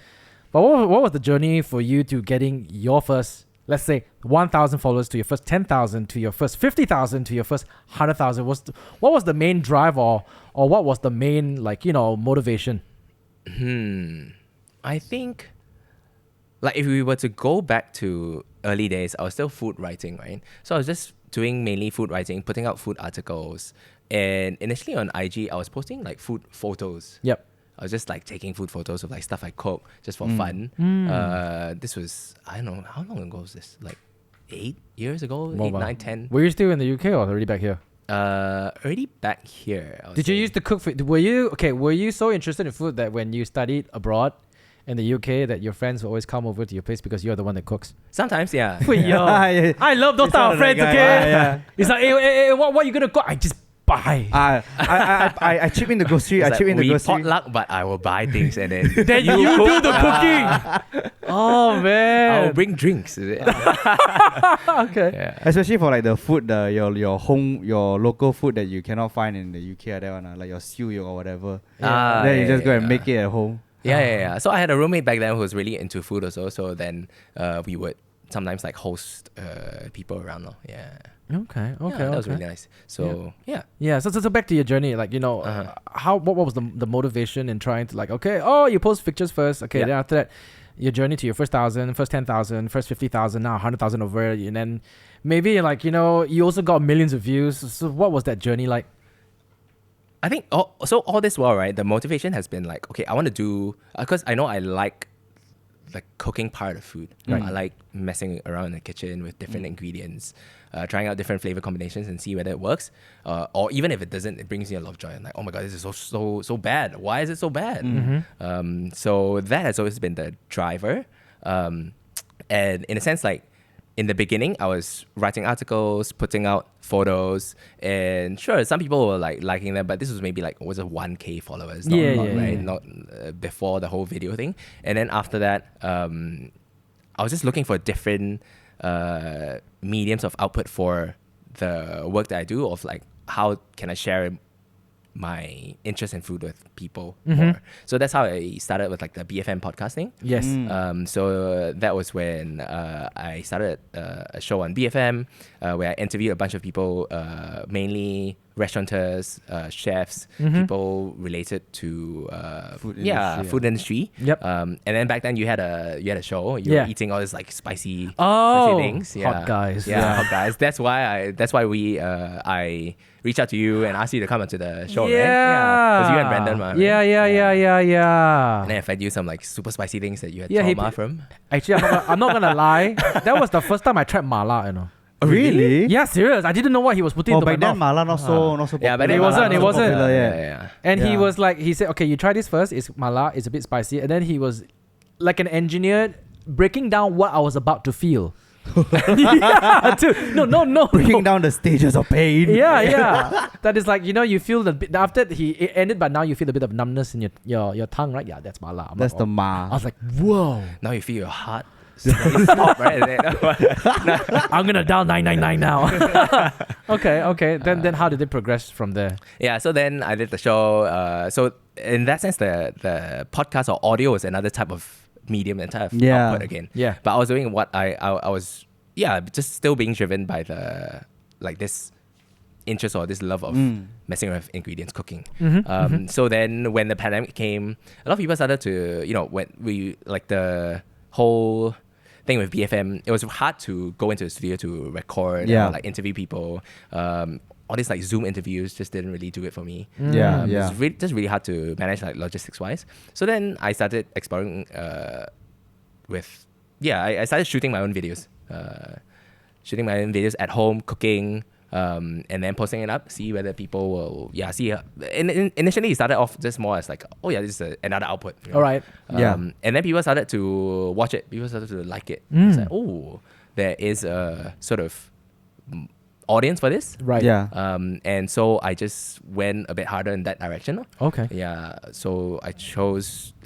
But what was the journey for you to getting your first, let's say, 1,000 followers to your first 10,000 to your first 50,000 to your first 100,000? What was the main drive or what was the main motivation? I think, like if we were to go back to early days, I was still food writing, right? So I was just doing mainly food writing, putting out food articles. And initially on IG, I was posting like food photos. Yep. I was just like taking food photos of like stuff I cook just for fun. This was, I don't know, how long ago was this? Like 8 years ago? Wow. 8, 9, 10? Were you still in the UK or already back here? Already back here. Did you used to cook food? Were you so interested in food that when you studied abroad in the UK that your friends will always come over to your place because you're the one that cooks? Sometimes, yeah. I love those type of friends, okay? Yeah. It's like, hey, what are you going to cook? I just buy. I chip in the grocery. It's I like, chip in the we grocery. potluck, but I will buy things and then Then you do the cooking. Oh, man. I'll bring drinks. Is it? Okay. Yeah. Especially for like the food, your local food that you cannot find in the UK, that one, like your stew or whatever. Then you just go and make it at home. Yeah. So I had a roommate back then who was really into food also. So then we would sometimes like host people around. Yeah. Okay. That was really nice. So Yeah. So back to your journey, like what was the motivation in trying to like, okay, you post pictures first, okay, then after that, your journey to your first 1,000, first 10,000, first 50,000, now 100,000 over, and then maybe like you also got millions of views. So what was that journey like? I think all this while, right, the motivation has been like, okay, I want to do, because I know I like the cooking part of food. Right. I like messing around in the kitchen with different ingredients, trying out different flavor combinations and see whether it works. Or even if it doesn't, it brings me a lot of joy. I'm like, oh my God, this is so bad. Why is it so bad? So that has always been the driver. And in a sense, like, in the beginning, I was writing articles, putting out photos, and sure, some people were like liking them, but this was maybe like, was it 1K followers? Not before the whole video thing. And then after that, I was just looking for different mediums of output for the work that I do of like how can I share my interest in food with people more. So that's how I started with like the BFM podcasting. Yes. So that was when I started a show on BFM where I interviewed a bunch of people, mainly restaurateurs, chefs, people related to food industry. Yep. And then back then you had a show. You were eating all this like spicy things. Hot guys. Yeah, hot guys. That's why I reached out to you and asked you to come onto the show, right? Yeah. Because you and Brandon, right? Yeah. And then I fed you some like super spicy things that you had Yeah, trauma from. Actually, I'm not gonna lie. That was the first time I tried mala, you know. Really? Yeah, serious. I didn't know what he was putting into my back then mouth. mala not so Yeah, but It wasn't. popular, Yeah. And he Yeah. was like, he said, okay, you try this first. It's mala. It's a bit spicy. And then he was like an engineer breaking down what I was about to feel. Yeah, dude. No. Breaking down the stages of pain. Yeah. That is like, you feel the bit after it ended, but now you feel a bit of numbness in your tongue, right? Yeah, that's mala. That's the ma. I was like, whoa. Now you feel your heart stop, right? I'm gonna dial 999 now. Okay. Then how did it progress from there? Yeah, so then I did the show. So in that sense, the podcast or audio was another type of medium and type of output again. Yeah. But I was doing what I was just still being driven by the like this interest or this love of messing with ingredients, cooking. So then when the pandemic came, a lot of people started to, when we like the whole thing with BFM, it was hard to go into the studio to record or like interview people. All these like Zoom interviews just didn't really do it for me. It's just really hard to manage like logistics wise. So then I started exploring I started shooting my own videos. At home, cooking, and then posting it up, see whether people will see. Initially it started off just more as like, this is another output. All right. And then people started to watch it. People started to like it. It's like, there is a sort of audience for this. Right. Yeah. And so I just went a bit harder in that direction. Okay. Yeah. So I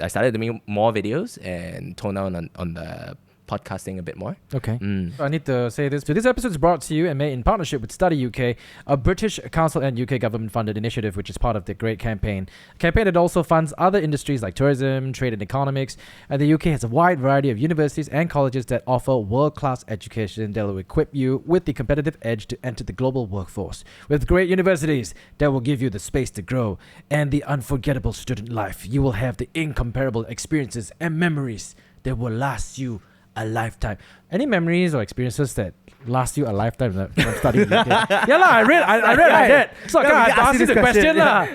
started doing more videos and toned down on the podcasting a bit more. Okay. I need to say this. So this episode is brought to you and made in partnership with Study UK, a British council and UK government-funded initiative which is part of the Great Campaign. A campaign that also funds other industries like tourism, trade and economics. And the UK has a wide variety of universities and colleges that offer world-class education that will equip you with the competitive edge to enter the global workforce. With great universities that will give you the space to grow and the unforgettable student life, you will have the incomparable experiences and memories that will last you a lifetime. Any memories or experiences that last you a lifetime from studying UK? Yeah lah, I read like that. So I can't ask you the question lah.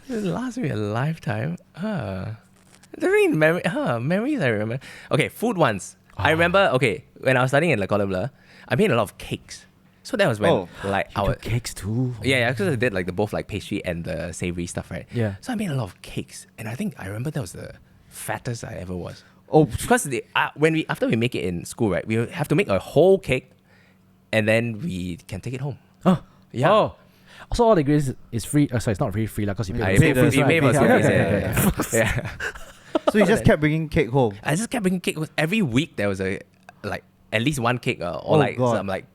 It lasts me a lifetime. Memories I remember. Okay, food ones. I remember, when I was studying in Le Cordon Bleu, I made a lot of cakes. So that was when You do cakes too. Yeah, because I did like both like pastry and the savory stuff, right? Yeah. So I made a lot of cakes, and I remember that was the fattest I ever was. Oh, because after we make it in school, right, we have to make a whole cake, and then we can take it home. Oh, Yeah. Oh. So all the ingredients is free. Sorry, it's not really free because you pay. I for pay the for school fees, right? school fees, yeah. so you just kept bringing cake home. I just kept bringing cake. Every week there was at least one cake or some like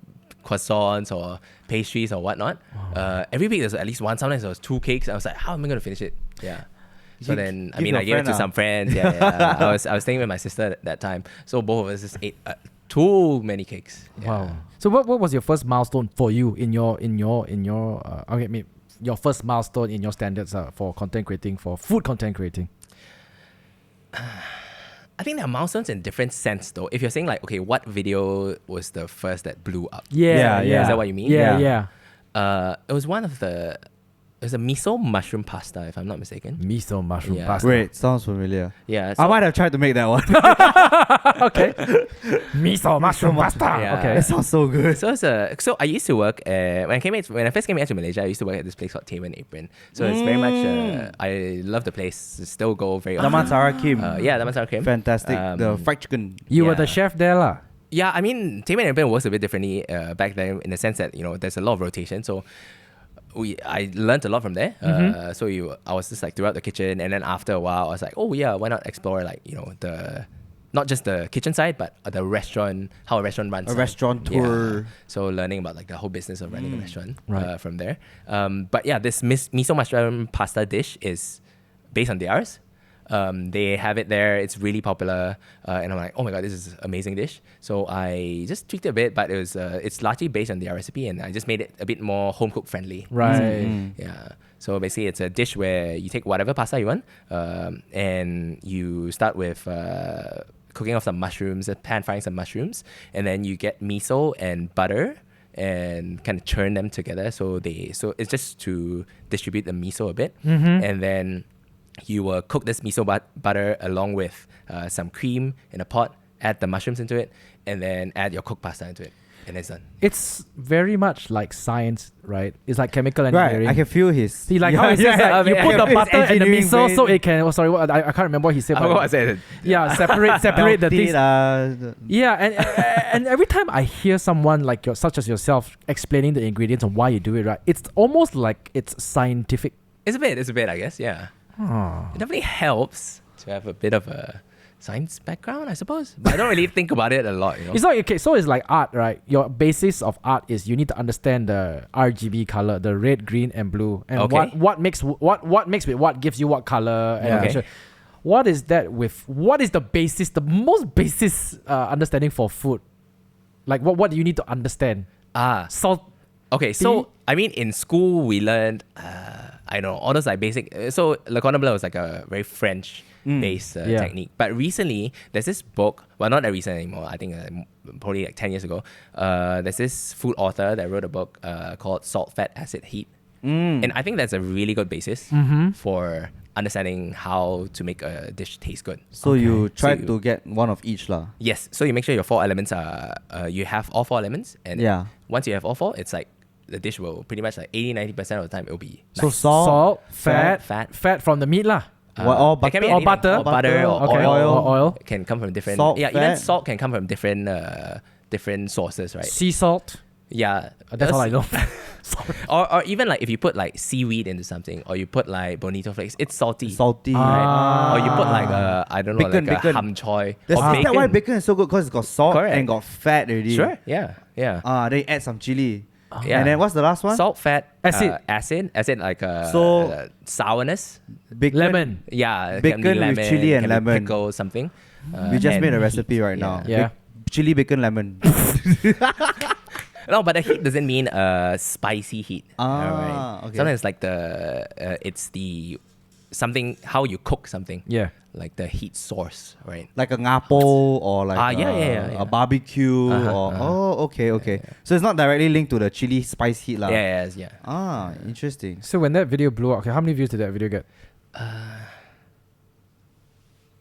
croissants or pastries or whatnot. Every week there's at least one. Sometimes there was 2 cakes. I was like, how am I going to finish it? Yeah. So then, I gave it to some friends. Yeah. I was staying with my sister at that time. So both of us just ate too many cakes. Yeah. Wow. So what was your first milestone for you in your your first milestone in your standards for content creating, for food content creating? I think there are milestones in different sense though. If you're saying like, okay, what video was the first that blew up? Yeah. Is that what you mean? Yeah. It was it was a miso mushroom pasta, if I'm not mistaken. Miso mushroom Yeah. pasta. Wait, sounds familiar. Yeah. I might have tried to make that one. Okay. Miso mushroom pasta. Yeah. Okay. That sounds so good. So I used to work when I first came here to Malaysia. I used to work at this place called Taman Apron. So it's very much I love the place. Still go very often. Damansara Kim. Damansara Kim. Fantastic. The fried chicken. You were Yeah. the chef there lah. Yeah, Taman Apron works a bit differently back then in the sense that there's a lot of rotation. So I learned a lot from there. I was just like throughout the kitchen, and then after a while, I was like, oh yeah, why not explore like the not just the kitchen side, but the restaurant, how a restaurant runs. A restaurateur. Yeah. So learning about like the whole business of running a restaurant Right. from there. But yeah, this miso mushroom pasta dish is based on theirs. They have it there. It's really popular, and I'm like, oh my god, this is an amazing dish. So I just tweaked it a bit, but it's largely based on their recipe, and I just made it a bit more home cook friendly. Right. Yeah. So basically, it's a dish where you take whatever pasta you want, and you start with cooking off some mushrooms, pan frying some mushrooms, and then you get miso and butter and kind of churn them together. So it's just to distribute the miso a bit, and then you will cook this miso butter along with some cream in a pot, add the mushrooms into it, and then add your cooked pasta into it, and it's done. It's very much like science, right? It's like chemical engineering. Right, I can feel his. See, like how he says that you put the his butter and the engineering miso brain. so it can. Oh, sorry, I can't remember what he said. I but- forgot what I said. Yeah, separate the things. Yeah, and every time I hear someone like such as yourself explaining the ingredients and why you do it, right? It's almost like it's scientific. It's a bit, I guess. Yeah. It definitely helps to have a bit of a science background, I suppose. But I don't really think about it a lot, you know. It's like okay, so it's like art, right? Your basis of art is you need to understand the RGB color, the red, green, and blue, and Okay. what makes with what gives you what color. And Okay. okay. What is that with? What is the basis? The most basis understanding for food, like what do you need to understand? Salt. Okay, so I mean, in school we learned, I don't know, all those like basic. So Le Cordon Bleu was like a very French-based Yeah. technique. But recently, there's this book. Well, not that recent anymore. I think probably like 10 years ago. There's this food author that wrote a book called Salt, Fat, Acid, Heat, and I think that's a really good basis for understanding how to make a dish taste good. So you try So to get one of each lah. Yes, so you make sure your 4 elements are, you have all 4 elements, and Yeah. once you have all 4, it's like the dish will pretty much like 80-90% of the time it will be So nice. salt, fat, fat. from the meat lah. or It butter, can be or anything. butter. or butter, or Okay. oil. Or oil. It can come from different. Salt, even fat. salt can come from different sources, right? Sea salt. Yeah, That's all I know. or even like if you put like seaweed into something, or you put like bonito flakes, it's salty. salty. Right? Or you put like I don't know, Bacon, like a bacon. ham choy. That's or is that why bacon is so good? Because it's got salt Correct. and got fat already. Sure, yeah. Then you add some chili. Yeah. And then what's the last one? Salt, fat, Acid. acid like So- sourness. Bacon. Lemon. Yeah, it Bacon can be with lemon, chili it and can be lemon. pickle, something. We just and made a heat. recipe right now. Yeah. Chili, bacon, lemon. No, but the heat doesn't mean spicy heat. Ah, okay. Sometimes like it's the something how you cook something. Yeah. Like the heat source, right? Like a ngapo or like yeah. a barbecue or okay. So it's not directly linked to the chili spice heat lah. Yeah. Interesting. So when that video blew up, okay, how many views did that video get? I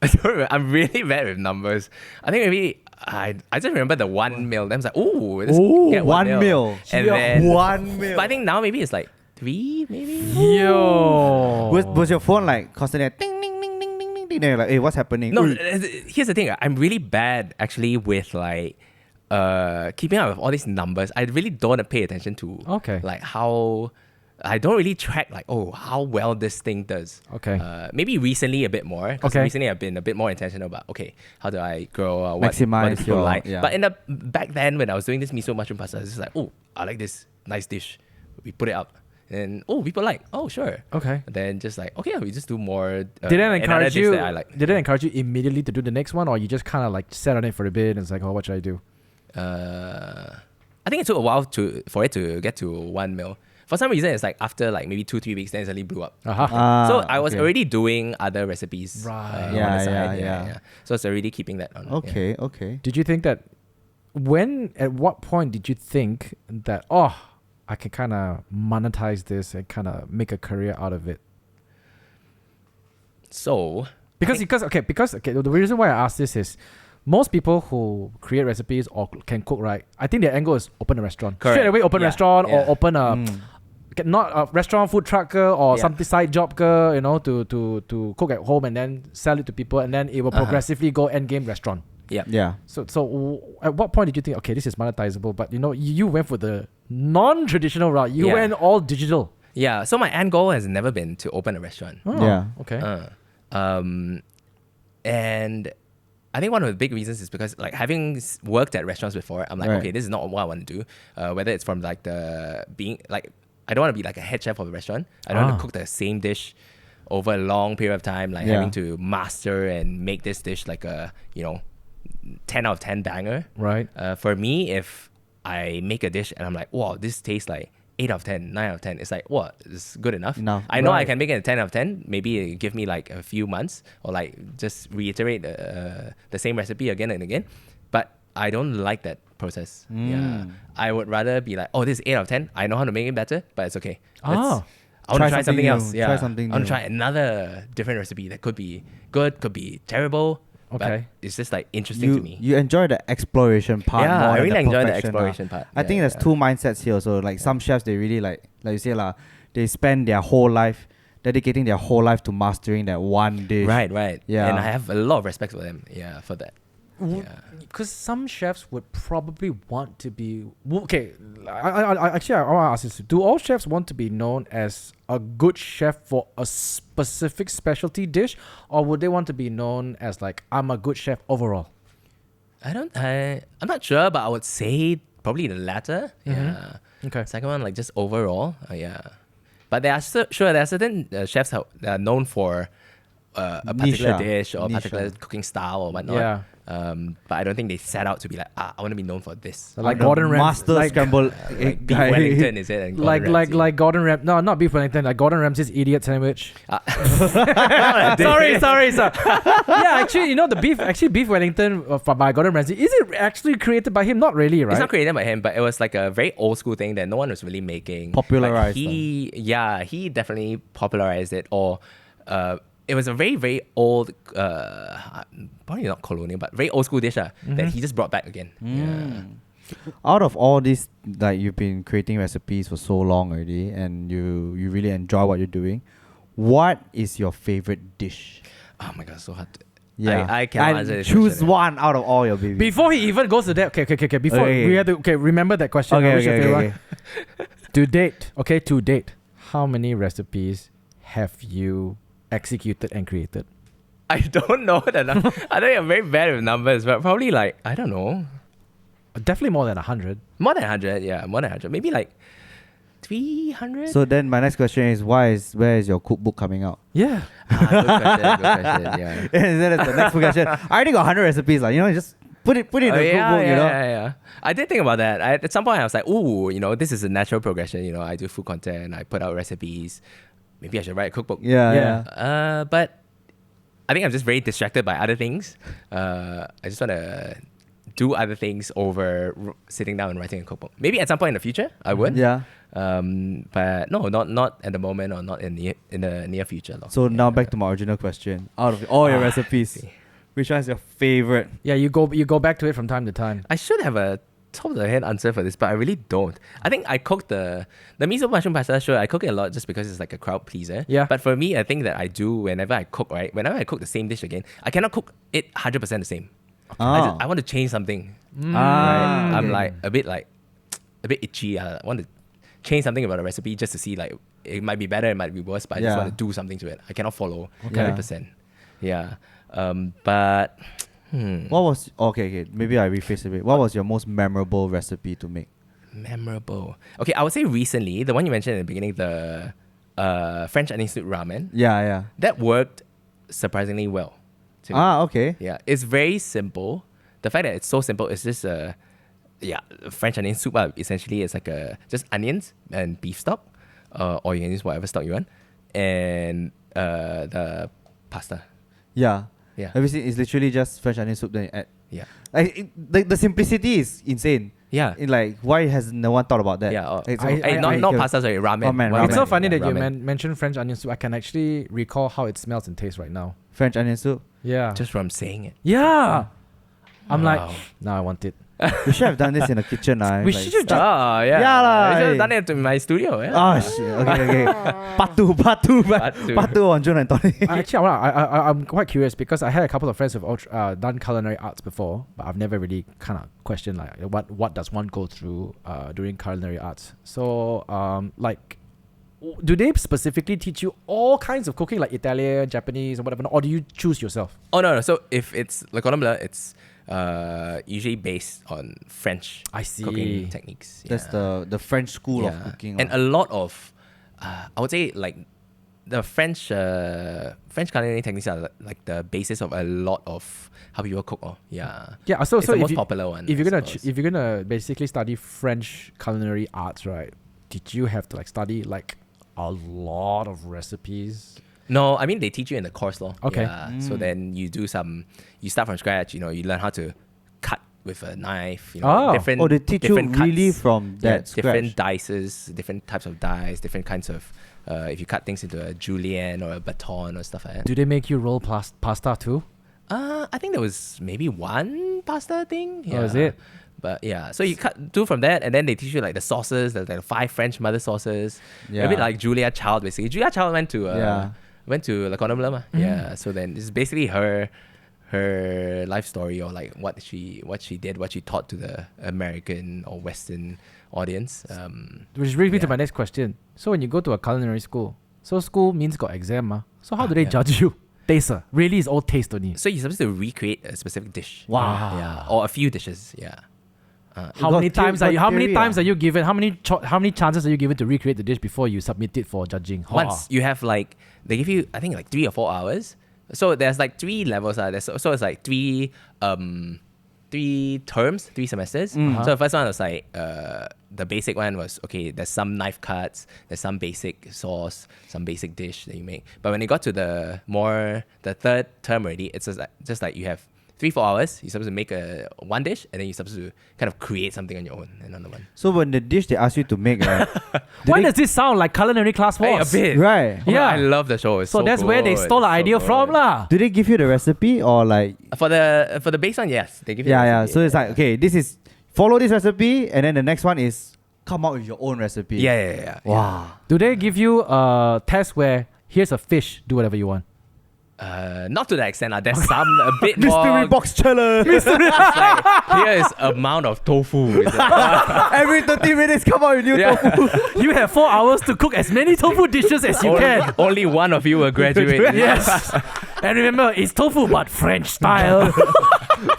don't remember. I'm really bad with numbers. I think maybe I just remember the 1 mil. Then I was like, ooh, this get 1 1 mil. And Yeah, then 1 mil. But I think now maybe it's like 3, maybe. Yo. Was your phone like constantly like, ding ding ding ding ding ding ding? Then you're like, hey, what's happening? No, Ooh. here's the thing. I'm really bad actually with like keeping up with all these numbers. I really don't want to pay attention to like how I don't really track like how well this thing does. Okay. Maybe recently a bit more. Because Okay. recently I've been a bit more intentional about how do I grow what Maximize do people your- like. yeah. But back then when I was doing this miso mushroom pasta, it's just like I like this nice dish. We put it up. And people like, sure. Okay. Then just like, we just do more. Did it another encourage dish you? that I like. Did it encourage you immediately to do the next one, or you just kind of like sat on it for a bit and it's like, what should I do? I think it took a while for it to get to 1 mil. For some reason, it's like after like maybe 2-3 weeks, then it suddenly blew up. So I was already doing other recipes. Right. On Yeah, the side. yeah. So it's already keeping that on. Okay. Did you think that at what point did you think that, I can kind of monetize this and kind of make a career out of it? So Because the reason why I ask this is most people who create recipes or can cook, right? I think their angle is open a restaurant. Correct. Straight away open a Yeah. restaurant or Yeah. open a not a restaurant food truck or Yeah. something side job, to cook at home and then sell it to people, and then it will progressively go end game restaurant. Yeah. So at what point did you think, okay, this is monetizable? But you went for the non-traditional route. You Yeah. went all digital. yeah, so my end goal has never been to open a restaurant. Oh, Yeah. Okay. And I think one of the big reasons is because like having worked at restaurants before, I'm like, Right. okay, this is not what I want to do. Whether it's from like the being like, I don't want to be like a head chef of a restaurant. I don't want to cook the same dish over a long period of time, like having to master and make this dish like a 10 out of 10 banger. Right. For me, if I make a dish and I'm like, wow, this tastes like 8 out of 10, 9 out of 10. It's like, what? It's good enough. Enough. I know I Right. can make it a 10 out of 10. Maybe give me like a few months or like just reiterate the same recipe again and again. But I don't like that process. Yeah. I would rather be like, oh, this is 8 out of 10. I know how to make it better, but it's okay. Oh. I want to Try try something something else. new. Yeah. Try something I want new. to try another different recipe that could be good, could be terrible. But Okay. it's just like interesting to me. You enjoy the exploration part Yeah, more I than really enjoy the perfection, exploration part. I Yeah, think there's yeah. two mindsets here. So like some chefs, they really like you say they spend their whole life dedicating their whole life to mastering that one dish. Right. Yeah. And I have a lot of respect for them. Yeah, for that. Yeah. Because some chefs would probably want to be okay. I actually I want to ask this: do all chefs want to be known as a good chef for a specific specialty dish, or would they want to be known as like I'm a good chef overall? I'm not sure, but I would say probably the latter. Yeah. Okay. Second one, like just overall. Yeah. But there are there are certain chefs that are known for a particular Niche, dish or niche. particular cooking style or whatnot. Yeah. But I don't think they set out to be like, I want to be known for this. So like The Gordon Ramsay, master like, scrambled Like egg Beef guy. Wellington, is it? And Gordon Ramsay. like Gordon Ramsay. No, not beef Wellington. Like Gordon Ramsay's idiot sandwich. Sorry. sorry. Yeah, actually, the beef Wellington by Gordon Ramsay, is it actually created by him? Not really, right? It's not created by him, but it was like a very old school thing that no one was really making. Popularized, But he definitely popularized it. Or it was a very, very old, probably not colonial, but very old school dish that he just brought back again. Yeah. Out of all these, like you've been creating recipes for so long already, and you really enjoy what you're doing, what is your favorite dish? Oh my god, so hard. Yeah, I can't and answer this choose question. one out of all your babies. Before he even goes to that, okay. Before Okay. we have to, remember that question. Okay, Which your okay, favorite okay. one? To date, how many recipes have you executed and created? I don't know the number. I think I'm very bad with numbers, but probably like, I don't know. Definitely more than 100. More than 100, yeah, more than 100. Maybe like 300? So then my next question is, where is your cookbook coming out? Yeah. Good question, yeah. And then that's the next question. I already got 100 recipes, like, just put it in the cookbook, Yeah. I did think about that. At some point, I was like, ooh, this is a natural progression. I do food content, I put out recipes. Maybe I should write a cookbook. Yeah. But I think I'm just very distracted by other things. I just want to do other things over sitting down and writing a cookbook. Maybe at some point in the future, I would. Yeah. But no, not at the moment or not in the near future. So now back to my original question. Out of all your recipes, which one is your favorite? Yeah, you go back to it from time to time. I should have a top of the head answer for this, but I really don't. I think I cook the miso mushroom pasta. Sure, I cook it a lot just because it's like a crowd pleaser. Yeah. But for me, I think that I do whenever I cook, right? Whenever I cook the same dish again, I cannot cook it 100% the same. I want to change something. Right? I'm like a bit itchy. I want to change something about a recipe just to see like it might be better, it might be worse, but I just want to do something to it. I cannot follow 100%. Yeah. But What was okay? Maybe I rephrase a bit. What was your most memorable recipe to make? memorable. Okay, I would say recently, the one you mentioned in the beginning, the French onion soup ramen. Yeah. That worked surprisingly well. to me. Okay. Yeah, it's very simple. The fact that it's so simple is just French onion soup. Essentially, it's like just onions and beef stock, or you can use whatever stock you want, and the pasta. Yeah. Yeah. Everything is literally just French onion soup. Then you add. Yeah. The simplicity is insane. Yeah. In like, why has no one thought about that? Yeah. It's Not pasta, sorry, ramen. Ramen. It's so funny that you ramen. mentioned French onion soup. I can actually recall how it smells and tastes right now. French onion soup. Yeah. Just from saying it. Yeah. I'm like, Wow. now I want it. We should have done this in the kitchen. We should have Oh, yeah. Yeah lah, I should have eh. done it in my studio. Yeah. Oh shit. Okay. Part two. Part two. Part two on Jun and Tonic. Actually, I'm quite curious because I had a couple of friends who've done culinary arts before, but I've never really kind of questioned like what does one go through during culinary arts. So like, do they specifically teach you all kinds of cooking, like Italian, Japanese, or whatever, or do you choose yourself? Oh no. So if it's le cordon bleu, it's usually based on French I see. cooking techniques. That's the French school of cooking. And a lot of, I would say like the French culinary techniques are like the basis of a lot of how people cook. Yeah. So It's the if most you- popular one. If I you're gonna suppose. if you're gonna basically study French culinary arts, right? Did you have to like study like a lot of recipes? No, I mean they teach you in the course law. Okay. Yeah. So then you start from scratch. You learn how to cut with a knife. Oh. Different. They teach you different really cuts. from that different scratch. dices, different types of dice, different kinds of. If you cut things into a julienne or a baton or stuff like that. Do they make you roll pasta too? I think there was maybe one pasta thing. Yeah. Oh, is it? But yeah, so you do from that, and then they teach you like the sauces, the 5 French mother sauces. Yeah. A bit like Julia Child, basically. Julia Child went to Le Cordon Bleu, ma. Yeah. So then it's basically her life story, or like what she did, what she taught to the American or Western audience. Which brings me to Yeah. my next question. So when you go to a culinary school, so school means got exam, so how do they yeah. judge you? Taste, really is all taste only. So you're supposed to recreate a specific dish. Wow. Yeah. Or a few dishes. Yeah. How many times are you given? given? How many chances are you given to recreate the dish before you submit it for judging? Once you have like, they give you, I think like 3 or 4 hours. So there's like 3 levels. So it's like 3 terms, 3 semesters. So the first one was like, the basic one was, okay, there's some knife cuts, there's some basic sauce, some basic dish that you make. But when you got to the 3rd term already, it's just like you have 3-4 hours. You're supposed to make one dish, and then you're supposed to kind of create something on your own, another one. So when the dish they ask you to make, right? Why does this sound like culinary class Hey, a was? bit. Right. Yeah. I love the show. It's So that's where they good. stole the It's so idea good. from, lah. Do they give you the recipe or like? For the base one, yes, they give you. the Yeah. recipe. So it's like, okay, this is follow this recipe, and then the next one is come up with your own recipe. Yeah. Wow. Do they give you a test where here's a fish, do whatever you want? Not to that extent. There's some a bit more. Mystery box challenge. It's like, here is amount of tofu. It's like, Every 30 minutes, come out with new Yeah. tofu. You have 4 hours to cook as many tofu dishes as you can. only one of you will graduate. Yes. And remember, it's tofu but French style.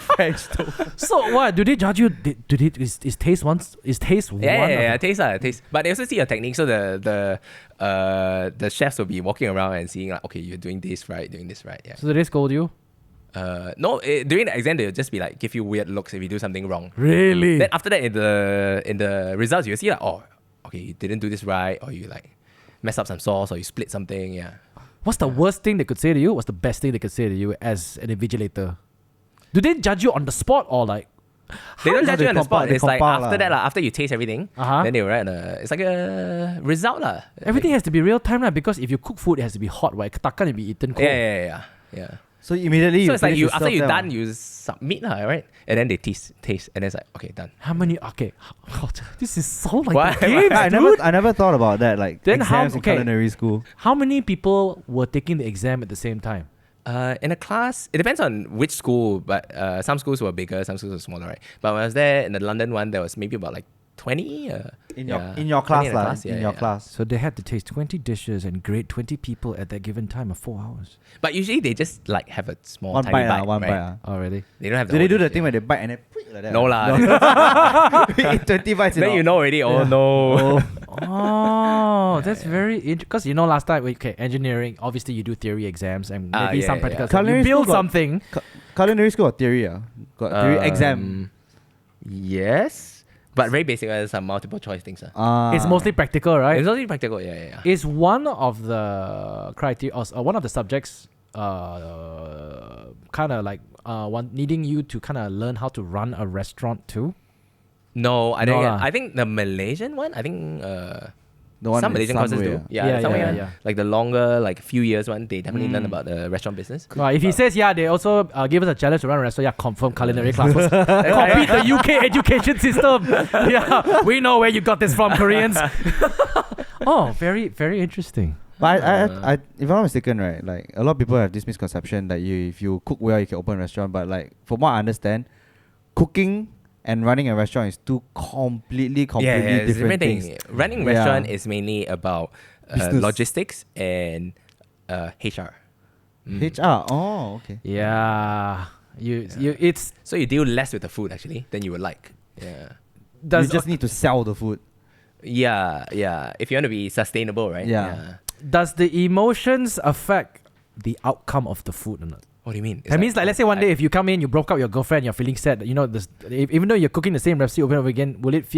French tofu. So what? Do they judge you? Is taste once? Is taste one? Yeah, of the- taste. But they also see your technique. So the chefs will be walking around and seeing like, okay, you're doing this right. Yeah. So do they scold you? No, during the exam they'll just be like give you weird looks if you do something wrong. Really? Then after that in the results you'll see like, oh, okay, you didn't do this right, or you like mess up some sauce, or you split something. Yeah. What's the worst thing they could say to you? What's the best thing they could say to you as an invigilator? Do they judge you on the spot or like? They don't judge you on the spot. they It's like compile after lah. that, after you taste everything, Uh-huh. then they will write it's like a result. Everything has to be real time, right? Because if you cook food, it has to be hot, right? Takkan it be eaten cold. Yeah. So immediately So you it's like finish you the after you're stuff done, you submit, right? And then they taste, and then it's like, okay, done. How many? Okay, this is so like What? the games, I dude. never thought about that. Like Then how- exams in okay. culinary school. How many people were taking the exam at the same time? In a class, it depends on which school, but some schools were bigger, some schools were smaller, right? But when I was there in the London one, there was maybe about like 20. In yeah, your 20 class, in a lah. class, In yeah, your yeah. class. So they had to taste 20 dishes and grade 20 people at that given time of 4 hours. But usually they just like have a small One tiny bite, bite, one right? bite. Oh, really? They don't have the Do they whole do the dish, thing yeah. where they bite and then like that? No lah. Eat 20 bites. Then you know already. Oh no. Oh, that's very interesting. Because you know, last time, okay, engineering, obviously you do theory exams and maybe Yeah, some yeah, practical yeah. stuff. Culinary You build school got- something. Culinary school or theory? Got theory exam. Yes, but very basic. Some multiple choice things. It's mostly practical, right? It's only practical. Yeah. Is one of the criteria, or one of the subjects, kind of like one needing you to kind of learn how to run a restaurant too? No, I No think lah. I think the Malaysian one. I think the one some in Malaysian courses Subway, do. Yeah, Subway yeah, one. yeah. Like the longer, like few years one, they definitely learn about the restaurant business. If he says, yeah, they also give us a challenge to run a restaurant, yeah, confirm culinary classes. Compete the UK education system. Yeah, we know where you got this from, Koreans. Oh, very, very interesting. But I, if I'm not mistaken, right, like a lot of people have this misconception that if you cook well, you can open a restaurant. But like from what I understand, cooking and running a restaurant is two completely it's different things. Running restaurant is mainly about Business. logistics and HR. HR. Oh, okay. Yeah. It's So you deal less with the food actually than you would like. Yeah. You just need to sell the food. Yeah. If you want to be sustainable, right? Yeah. Does the emotions affect the outcome of the food or not? What do you mean? That means, like, let's say one day if you come in, you broke up your girlfriend, you're feeling sad. You know, even though you're cooking the same recipe over and over again, will it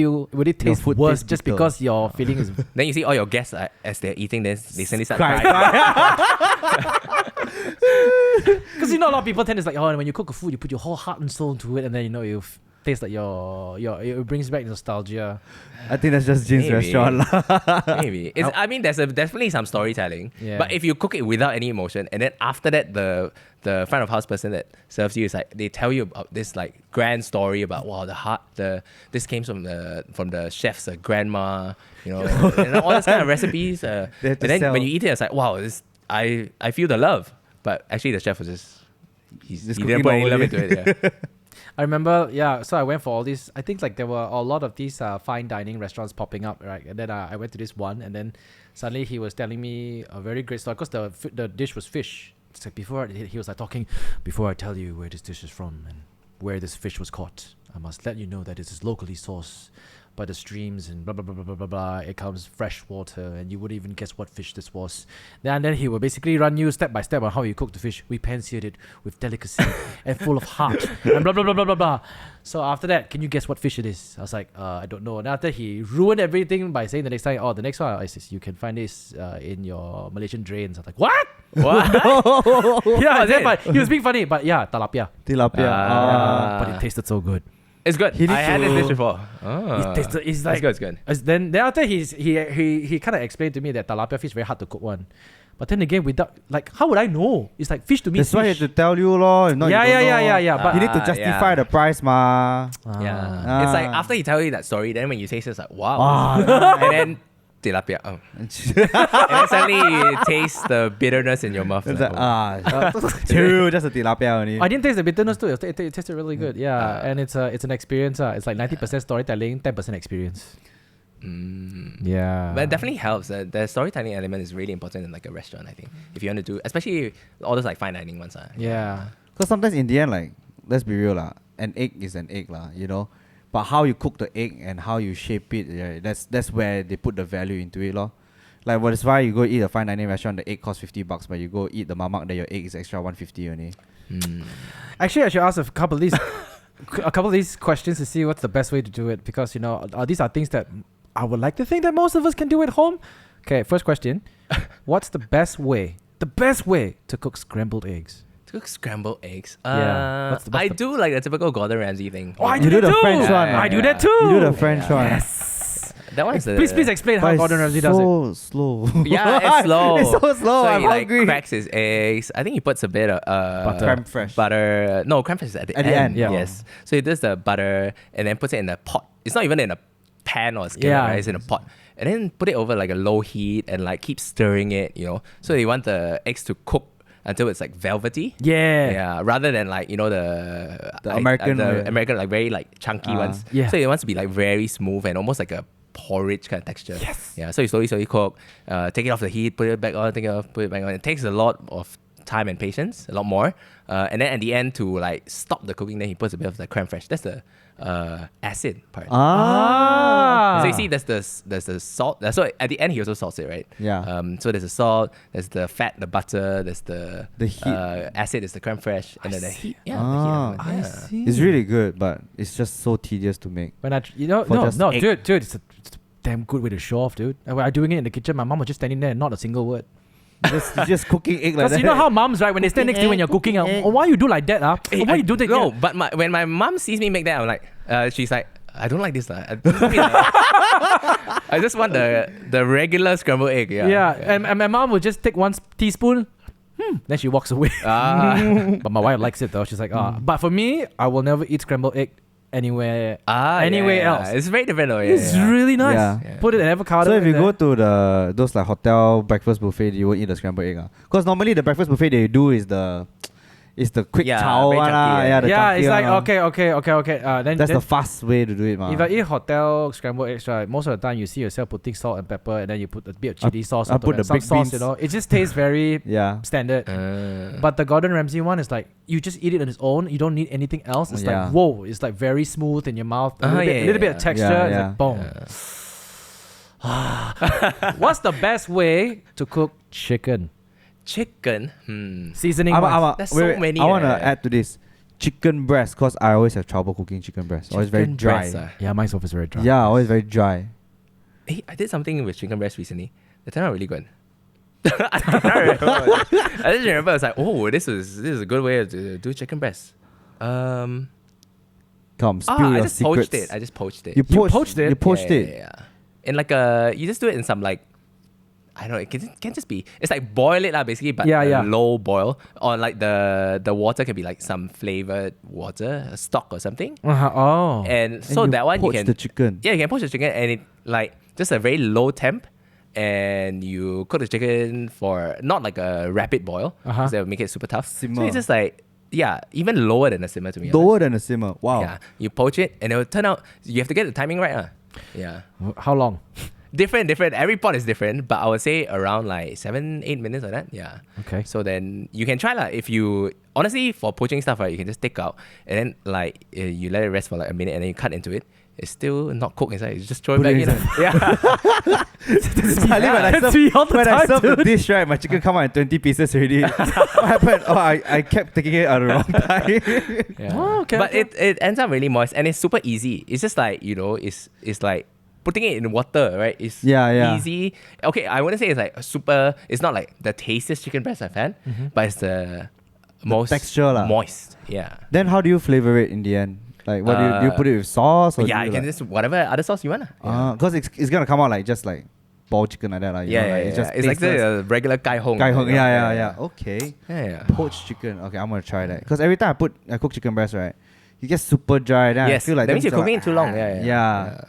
taste food worse tastes just bitter. because your feeling is? Then you see all your guests as they're eating this, they suddenly start Cry. crying. Because a lot of people tend to like, when you cook a food, you put your whole heart and soul into it, and then you taste like it brings back nostalgia. I think that's just Jean's Maybe. restaurant lah. Maybe. I mean, there's definitely some storytelling. Yeah. But if you cook it without any emotion, and then after that, the front of house person that serves you is like, they tell you about this like grand story about this came from the chef's grandma, and all this kind of recipes. And then when you eat it, it's like, wow, I feel the love. But actually, the chef was he cooking didn't put any love normally. into it. Yeah. I remember, so I went for all these. I think like there were a lot of these fine dining restaurants popping up, right? And then I went to this one, and then suddenly he was telling me a very great story because the dish was fish. It's like he was like talking, before I tell you where this dish is from and where this fish was caught, I must let you know that it is locally sourced by the streams and blah blah blah blah blah blah blah. It comes fresh water, and you wouldn't even guess what fish this was. And then he will basically run you step by step on how you cook the fish. We pan-seared it with delicacy and full of heart and blah blah blah blah blah blah. So after that, can you guess what fish it is? I was like, I don't know. And after he ruined everything by saying the next time, the next one is you can find this in your Malaysian drains. I was like, what? What? Yeah, he was being funny, but yeah, tilapia. Tilapia. But it tasted so good. It's good. I had this dish before. It's like It's good. Then after he kind of explained to me that tilapia fish is very hard to cook one. But then again, without how would I know? It's like fish to me. That's why he had to tell you lor. If not, you don't know. Yeah. But you need to justify the price ma. Yeah. It's like after he tell you that story, then when you taste it, it's like, wow. Ah. And then tilapia. Oh. And then suddenly you taste the bitterness in your mouth. It's Like, like, true, just a tilapia only. I didn't taste the bitterness too. It tasted really good. Yeah, and it's an experience. It's like 90% storytelling, 10% experience. Yeah. But it definitely helps. The storytelling element is really important in like a restaurant, I think. If you want to do, especially all those like fine dining ones. Yeah. Because sometimes in the end, like, let's be real lah, an egg is an egg lah, But how you cook the egg and how you shape it, that's where they put the value into it lor. Like, that's why you go eat a fine dining restaurant, the egg costs $50, but you go eat the Mamak, then your egg is extra $150 only. Actually, I should ask a couple of these questions to see what's the best way to do it, because these are things that I would like to think that most of us can do at home. Okay, first question: what's the best way to cook scrambled eggs? Cook scrambled eggs. I do like the typical Gordon Ramsay thing. Oh, I You do do that the too. French one, I do that too. You do the French one. Yes. That one is the... Please explain how But Gordon Ramsay it's does it. so slow. Yeah, it's slow. It's so slow. So I'm he hungry. cracks his eggs. I think he puts a bit of Butter. Creme fraiche. butter. No, creme fraiche is at the At end. the end, yeah. Yes. So he does the butter and then puts it in a pot. It's not even in a pan or skillet, Yeah. right? It's in a pot. And then put it over like a low heat and like keep stirring it, So they want the eggs to cook until it's like velvety. Yeah. Rather than like, the American way. American like very like chunky ones. Yeah. So it wants to be like very smooth and almost like a porridge kind of texture. Yes. Yeah. So you slowly cook, take it off the heat, put it back on, take it off, put it back on. It takes a lot of time and patience, a lot more. And then at the end to like stop the cooking, then he puts a bit of the creme fraiche. That's the acid part. So you see there's the salt. So at the end he also salts it, right? Yeah. So there's the salt, there's the fat, the butter, there's the heat. acid is the creme fraiche, and then the heat. Yeah. Ah. The heat element, I see. It's really good, but it's just so tedious to make. When For just egg. dude, it's a damn good way to show off, dude. And when I'm doing it in the kitchen, my mom was just standing there, not a single word. just cooking egg like Because that. you know how moms, right, when they stand next to you when you're cooking, why you do like that, why you do that? No, but when my mom sees me make that, I'm like, she's like, I don't like this. I just want the regular scrambled egg. Yeah, and my mom would just take one teaspoon, then she walks away. But my wife likes it though. She's like, But for me, I will never eat scrambled egg anywhere else. It's very different though. It's really nice. Yeah. Put it in avocado. So if you in go there. to those like hotel breakfast buffet, you won't eat the scrambled egg. Because normally the breakfast buffet they do is is the quick Yeah, chow very one. chunky, Yeah, the Yeah, chunky it's like one. okay. Then That's then the fast way to do it, man. if I eat hotel scrambled eggs, right, most of the time you see yourself putting salt and pepper, and then you put a bit of chili sauce. I on top put and the some big sauce. beans. It just tastes very Yeah. standard. But the Gordon Ramsay one is like you just eat it on its own. You don't need anything else. It's Yeah. like whoa. It's like very smooth in your mouth. A little, Yeah, bit, little bit of yeah. texture. Yeah, It's yeah. like boom. What's the best way to cook chicken? Chicken. Seasoning. There's so many, I want to eh. add to this chicken breast because I always have trouble cooking chicken breast. Always very Chicken dry. breast, ah. Yeah, mine's always very dry. Yeah, always very dry. Hey, I did something with chicken breast recently. It turned out really good. I can't remember. I just remember I was like, oh, this is a good way to do chicken breast. Come, spill I your just secrets. poached it. I just poached it. You poached it? You poached Yeah, it. yeah, yeah. In like you just do it in some like, I don't know, it can just be, it's like boil it lah basically, but Yeah. low boil. Or like the water can be like some flavored water, a stock or something. Oh. And so And you that one you poach can, the chicken. yeah, you can poach the chicken and it like just a very low temp. And you cook the chicken for not like a rapid boil, because that will make it super tough. Simmer. So it's just like, yeah, even lower than a simmer to me. Lower than a simmer. Wow. Yeah, you poach it and it will turn out, you have to get the timing right. Yeah. How long? Different. Every pot is different, but I would say around like 7-8 minutes like that. Yeah. Okay. So then you can try lah. If you honestly for poaching stuff, right, you can just take out and then like you let it rest for like a minute and then you cut into it. It's still not cooked inside. You just throw it Put back it in. Yeah. Suddenly when I serve the dish, right, my chicken come out in 20 pieces already. What happened? Oh, I kept taking it at the wrong time. Yeah. Oh, okay, But okay. it ends up really moist and it's super easy. It's just like, it's like putting it in water, right? It's Yeah. easy. Okay, I wouldn't say it's like super, it's not like the tastiest chicken breast I've had, but it's the most texture lah. moist. Yeah. Then how do you flavor it in the end? Like, what do you put it with sauce? Or Yeah, do you can just whatever other sauce you want. because it's gonna come out like just like boiled chicken like that. Like, you know, like, It's just like tasteless. the regular kai hong. Kai hong. you know? Yeah. Okay. Yeah. Poached chicken. Okay, I'm gonna try that. Because every time I cook chicken breast, right, you get super dry. Then Yes, I feel like that means you're then cooking it's it too long. like, Yeah.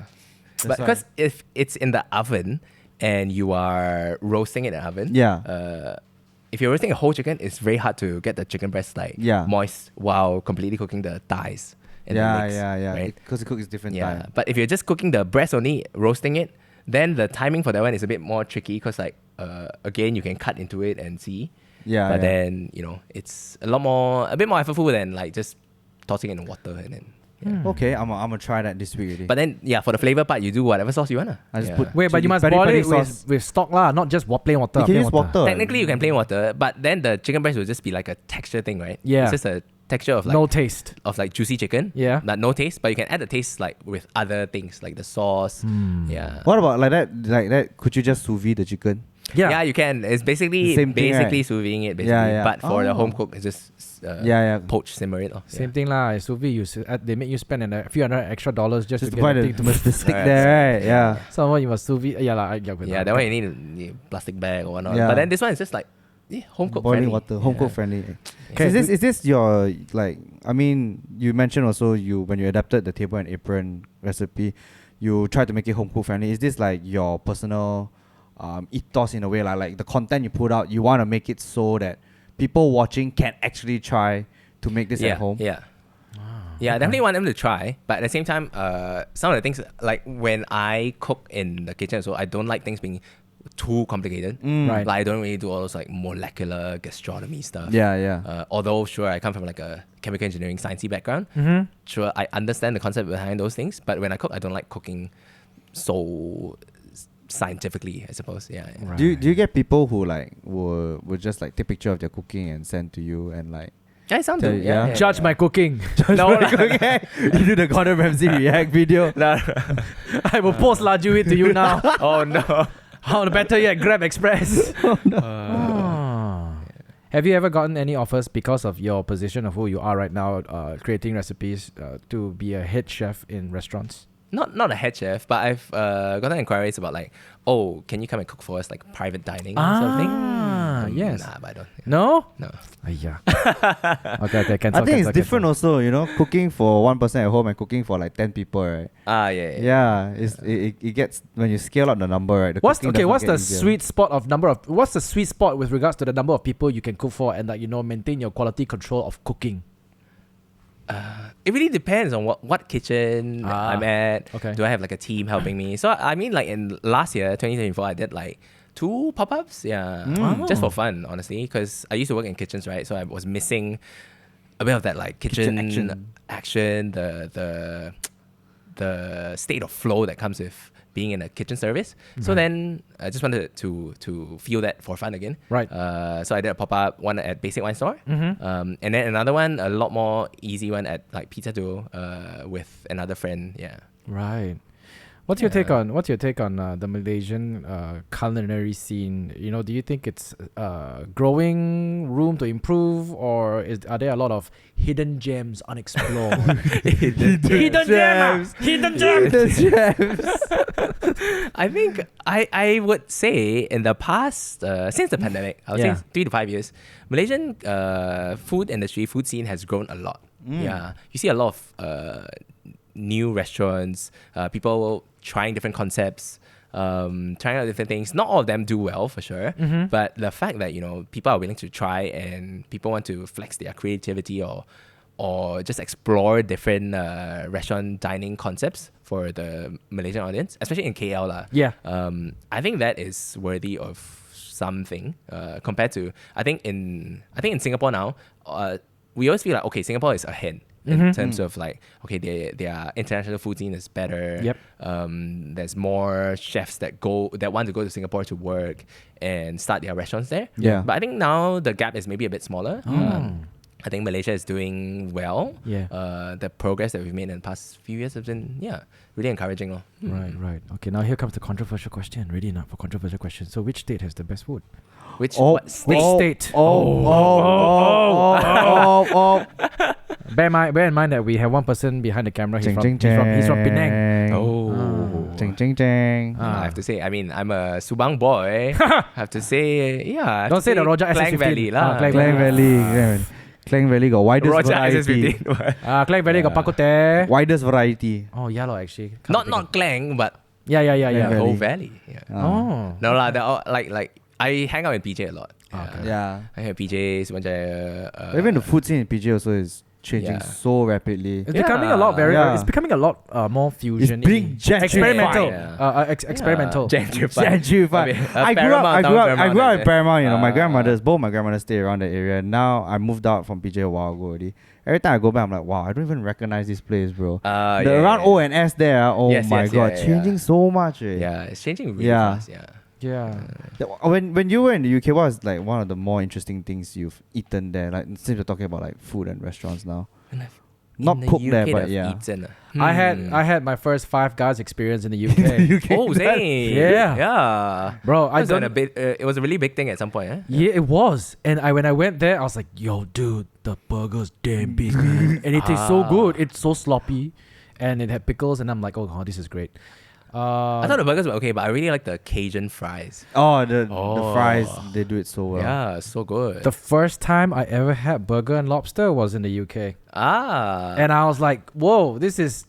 That's But why. because if it's in the oven and you are roasting it in the oven, if you're roasting a whole chicken, it's very hard to get the chicken breast like moist while completely cooking the thighs and the legs. Right? Because it cooks different Yeah. time. But if you're just cooking the breast only, roasting it, then the timing for that one is a bit more tricky because like again you can cut into it and see. Yeah. But then it's a bit more effortful than like just tossing it in water and then. Okay, I'm gonna try that this week already. But then for the flavor part, you do whatever sauce you want. I just put Wait, but you chili must peri boil peri it sauce. with stock lah, not just plain water. You can plain use water. Technically, you can plain water, but then the chicken breast will just be like a texture thing, right? Yeah. It's just a texture of like No taste. of like juicy chicken. Yeah. But no taste. But you can add the taste like with other things like the sauce. Yeah. What about like that? Like that? Could you just sous vide the chicken? Yeah, you can. It's basically Same thing, right? sous vide it basically. Yeah. But for the Oh. home cook, it's just Yeah. poach, simmer it. Same thing lah. Sous vide, they make you spend a few $100 extra just Just to to get buy the the, thing to make the stick there, right? Yeah. Someone you must sous vide. Yeah lah. Yeah, that one you need a plastic bag or whatnot. Yeah. But then this one is just like home cook Boiling friendly. water, home Yeah. cook friendly. Okay. So is this your like? I mean, you mentioned also when you adapted the table and apron recipe, you tried to make it home cook friendly. Is this like your personal ethos in a way, like the content you put out, you want to make it so that people watching can actually try to make this at home? Yeah. Yeah, I definitely want them to try, but at the same time, some of the things like when I cook in the kitchen, so I don't like things being too complicated. Right. Like I don't really do all those like molecular gastronomy stuff. Yeah. Although sure, I come from like a chemical engineering sciencey background. Sure, I understand the concept behind those things, but when I cook, I don't like cooking so scientifically, I suppose. Yeah. Right. Do you get people who like will just like take picture of their cooking and send to you and like Yeah, it sounds Tell good. you, yeah. Judge my cooking. No, you do the Gordon Ramsay react video? no. I will post Laju it to you now. Oh no. How better yet, Grab Express. Have you ever gotten any offers because of your position of who you are right now, creating recipes to be a head chef in restaurants? Not a head chef, but I've gotten inquiries about like, oh, can you come and cook for us, like private dining sort of thing. Yes. Nah, but I don't. No? No. Yeah. Okay, cancel. I think it's different also, you know, cooking for one person at home and cooking for like 10 people, right? Yeah. Yeah, it gets, when you scale up the number, right? What's the sweet spot with regards to the number of people you can cook for and maintain your quality control of cooking? It really depends on what kitchen I'm at. Okay. Do I have like a team helping me? So I mean, like in last year, 2024, I did like 2 pop-ups. Yeah, just for fun, honestly, because I used to work in kitchens, right? So I was missing a bit of that like kitchen action, the state of flow that comes with being in a kitchen service. So then I just wanted to feel that for fun again. Right. So I did a pop-up, one at Basic Wine Store. And then another one, a lot more easy one at like Pizza Duo with another friend. Yeah. Right. What's your take on the Malaysian culinary scene? Do you think it's growing, room to improve, or are there a lot of hidden gems unexplored? hidden gems. I think I would say in the past, since the pandemic, I would say 3 to 5 years, Malaysian food industry, food scene has grown a lot. Yeah, you see a lot of new restaurants, people trying different concepts, trying out different things. Not all of them do well, for sure. But the fact that people are willing to try and people want to flex their creativity or just explore different restaurant dining concepts for the Malaysian audience, especially in KL lah. Yeah. I think that is worthy of something compared to I think in Singapore now. We always feel like Singapore is ahead. In terms of like, their international food scene is better. Yep. There's more chefs that want to go to Singapore to work and start their restaurants there. Yeah. But I think now the gap is maybe a bit smaller. I think Malaysia is doing well. Yeah. The progress that we've made in the past few years has been really encouraging. Right. Okay, now here comes the controversial question. Ready enough for controversial question. So which state has the best food? What state? Bear in mind that we have one person behind the camera. He's from Penang. I I have to say, I mean, I'm a Subang boy. I have to say, Don't say the Rojak Klang SS15. Valley lah. Klang Valley got widest Rojak variety. SS15. Klang Valley got Bak Kut Teh. Widest variety. Oh yeah, actually. Not Klang, but Yeah. the whole valley. Yeah. Oh. No lah, like I hang out in PJ a lot. Yeah. I have PJs, Even the food scene in PJ also is changing so rapidly. It's becoming a lot it's becoming a lot more fusion. It's being experimental. gentrified. Experimental. Gentrified. I grew up in Paramount. Both my grandmothers stay around the area. Now I moved out from PJ a while ago already. Every time I go back, I'm like, wow, I don't even recognize this place, bro. Around O and S there, changing so much. Yeah, it's changing really fast. Yeah. When you were in the UK, what was like one of the more interesting things you've eaten there? Like, since we're talking about like food and restaurants now, not cooked there, but I had my first Five Guys experience in the UK. Oh, same. Yeah. Bro, it was a really big thing at some point, eh? Yeah, it was. And when I went there, I was like, yo, dude, the burger's damn big, man. And it tastes so good. It's so sloppy. And it had pickles, and I'm like, oh, this is great. I thought the burgers were okay, but I really like the Cajun fries. The fries, they do it so well. Yeah, so good. The first time I ever had burger and lobster was in the UK. And I was like, whoa, this is...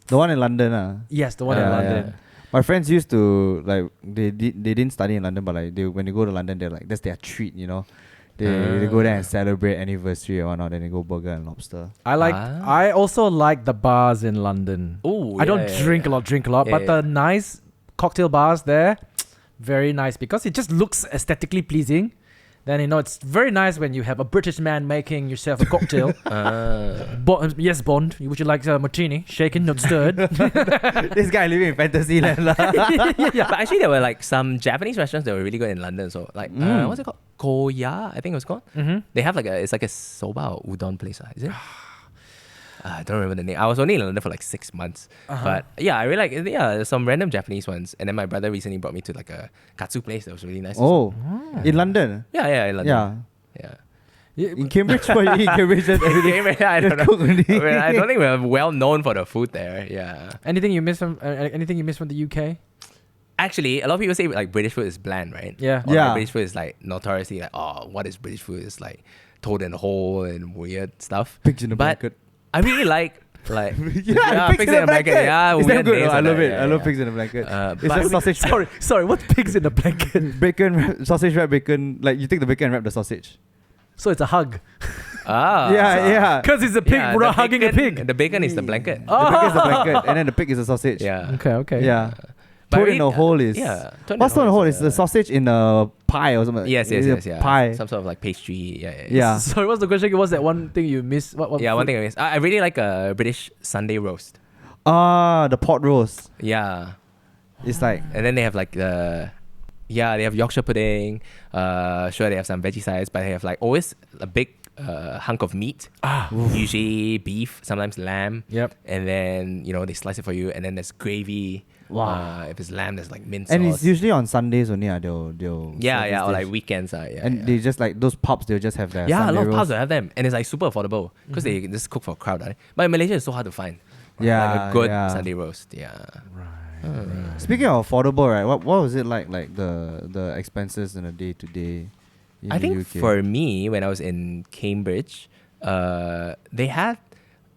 The one in London, Yes, the one in London. Yeah. My friends used to, like, they didn't study in London, but like when they go to London, they're like, that's their treat, They go there and celebrate anniversary and whatnot. Then they go burger and lobster. I also like the bars in London. Ooh, I don't drink a lot, but the nice cocktail bars there, very nice because it just looks aesthetically pleasing. Then it's very nice when you have a British man making yourself a cocktail. Yes, Bond. Would you like a martini? Shaken, not stirred. This guy living in fantasy land. But actually, there were like some Japanese restaurants that were really good in London. So like, what's it called? Koya, I think it was called. They have it's like a soba or udon place. Is it? I don't remember the name. I was only in London for like 6 months. But yeah, I really like some random Japanese ones. And then my brother recently brought me to like a katsu place that was really nice. In London? Yeah, in London. Yeah. In Cambridge, what you eat Cambridge? I don't know. I don't think we're well known for the food there. Yeah. Anything you miss from the UK? Actually, a lot of people say like British food is bland, right? Yeah. Or Yeah. like, British food is like notoriously like, oh, what is British food? It's like toad in a hole and weird stuff. Pigs in a But blanket. I really like Pigs in a blanket. Yeah, It's damn weird good. names I like love that, it. yeah, I love yeah. pigs in a blanket. It's but- a sausage. Sorry, what's pigs in a blanket? Bacon, sausage wrap bacon. Like you take the bacon and wrap the sausage. So it's a hug. Ah, Yeah. Because it's a pig yeah, the hugging a bacon- pig. The bacon is the blanket. The bacon is the blanket, and then the pig is the sausage. Yeah. Okay. Yeah. But Toad I in a mean, hole is. yeah. What's toad in a hole? It's the sausage in a pie or something. Yes, It's a yeah. Pie. Some sort of like pastry. Yeah. Yeah. Sorry, what's the question? What's that one thing you miss? What Yeah, food? one thing I miss. I really like a British Sunday roast. The pot roast. Yeah. It's like And then they have like they have Yorkshire pudding. Sure, they have some veggie sides, but they have like always a big hunk of meat. Usually beef, sometimes lamb. Yep. And then, they slice it for you. And then there's gravy. Wow. If it's lamb, there's like mint and sauce. it's usually on Sundays only. They'll serve yeah, this or like dish. weekends. And they just like those pubs. They'll just have their Yeah, a Sunday lot of roast. pubs will have them. And it's like super affordable because they can just cook for a crowd. Right? But in Malaysia, it's so hard to find. Yeah, Like a good yeah. Sunday roast. Yeah. Speaking of affordable, right? What was it like the expenses in a day to day? I think for me, when I was in Cambridge, they had,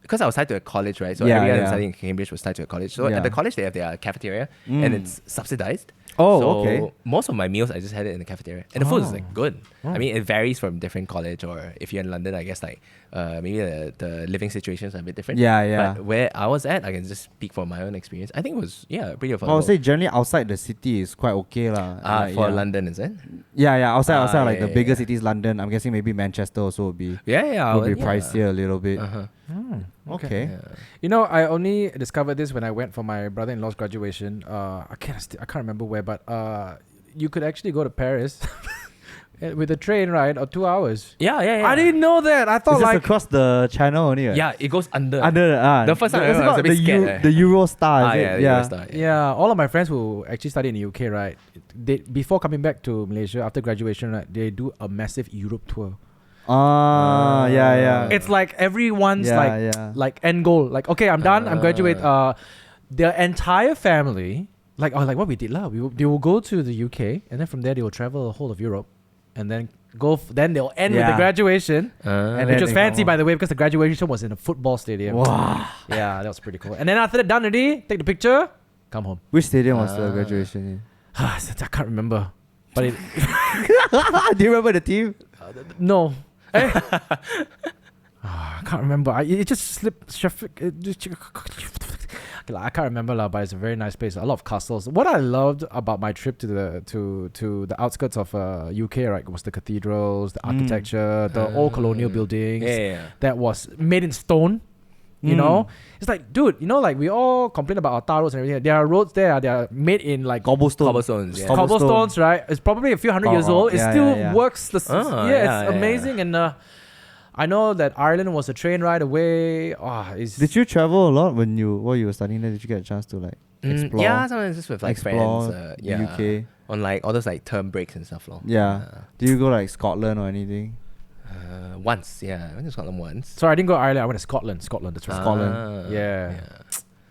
because I was tied to a college, right? So Yeah, every other yeah. study in Cambridge was tied to a college. So Yeah. at the college, they have their cafeteria and it's subsidized. Oh, so okay. most of my meals, I just had it in the cafeteria. And the food is Oh. like good. Oh. I mean, it varies from different college, or if you're in London, I guess like maybe the living situations are a bit different. Yeah, yeah. But where I was at, I can just speak from my own experience. I think it was, pretty affordable. I would say generally outside the city is quite okay lah. Like, for yeah. London, is it? Yeah, outside like yeah, the bigger yeah. cities, London. I'm guessing maybe Manchester also would be Yeah. pricier a little bit. Uh-huh. Okay. Yeah. You know, I only discovered this when I went for my brother-in-law's graduation. I can't remember where, but you could actually go to Paris with a train ride of 2 hours. Yeah. I didn't know that. I It's thought just like across the channel only. Right? Yeah, it goes under. The first time I what's it remember, I was called? a bit scared. The Eurostar, is it? the Eurostar, yeah, all of my friends who actually study in the UK, right? They before coming back to Malaysia after graduation, right? They do a massive Europe tour. Yeah. It's like everyone's Yeah. like end goal. Like, okay, I'm done. I'm graduate. The entire family, like what we did lah. They will go to the UK, and then from there they will travel the whole of Europe, and then then they'll end with the Yeah. graduation, And which then was they fancy go by the way because the graduation was in a football stadium. Wow. Yeah, that was pretty cool. And then after that done already, take the picture, come home. Which stadium was the graduation I can't remember, but it, in? Do you remember the team? no. Eh? I can't remember. It just slipped. I can't remember lah, but it's a very nice place. A lot of castles. What I loved about my trip to the outskirts of UK, right, was the cathedrals, the architecture, the old colonial buildings Yeah. that was made in stone. You know, it's like, dude, like we all complain about our tar roads and everything. There are roads there. They are made in like Cobblestones. Yeah. cobblestones, right? It's probably a few hundred years old. It Yeah, still yeah. works. It's yeah. amazing. And I know that Ireland was a train ride away. Did you travel a lot when you were studying there? Did you get a chance to like explore? Yeah, sometimes just with like explore friends. the UK? On like all those like term breaks and stuff. Lor. Yeah. Do you go like Scotland or anything? Once, I went to Scotland once. Sorry, I didn't go to Ireland. I went to Scotland. That's right. Scotland. Yeah.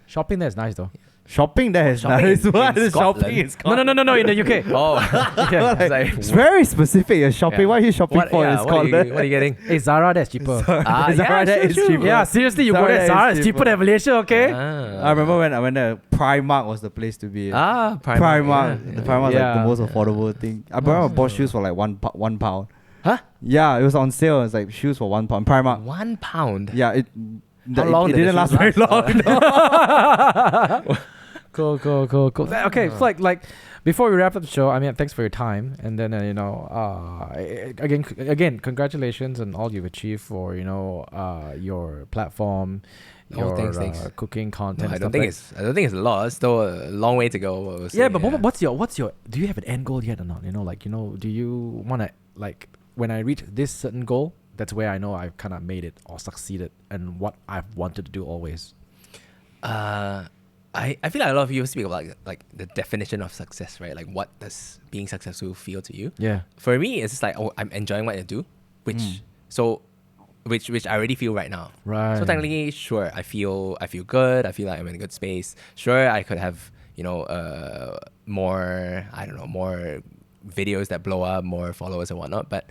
Shopping there is nice though. Shopping there is Shopping nice. in What is Scotland? shopping in Scotland? No, in the UK. Oh, Yeah. it's like, It's very specific. You're shopping. Yeah. What are you shopping for in Scotland? What are you getting? Hey, Zara, that's cheaper. Zara there is cheaper. Yeah, seriously, you go there. Zara is cheaper than Malaysia, okay? I remember when I went there, Primark was the place to be. Primark. Primark. The Primark was like Yeah. the most affordable thing. I remember I bought shoes for like £1. Huh? Yeah, it was on sale. It was like shoes for £1. Primark. £1. Yeah, it long it did the didn't last shoes very long. Cool. Okay, so like before we wrap up the show, I mean, thanks for your time, and then again, congratulations on all you've achieved for your platform, your thanks. cooking content. No, I stuff don't think like- it's. I don't think it's a lot. It's still a long way to go. I would say, Yeah, but what's your? Do you have an end goal yet or not? Do you want to like when I reach this certain goal? That's where I know I've kind of made it or succeeded, and what I've wanted to do always. I feel like a lot of people speak about like the definition of success, right? Like what does being successful feel to you? Yeah. For me, it's just like, oh, I'm enjoying what I do, which I already feel right now. Right. So technically, sure, I feel good. I feel like I'm in a good space. Sure, I could have more, I don't know, more videos that blow up, more followers and whatnot. But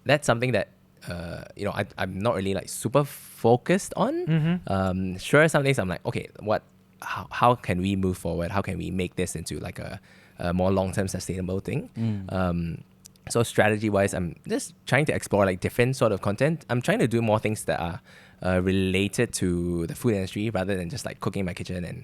that's something that, I'm not really like super focused on. Sure, some days I'm like, okay, how can we move forward? How can we make this into like a more long-term sustainable thing? So strategy-wise, I'm just trying to explore like different sort of content. I'm trying to do more things that are related to the food industry rather than just like cooking in my kitchen and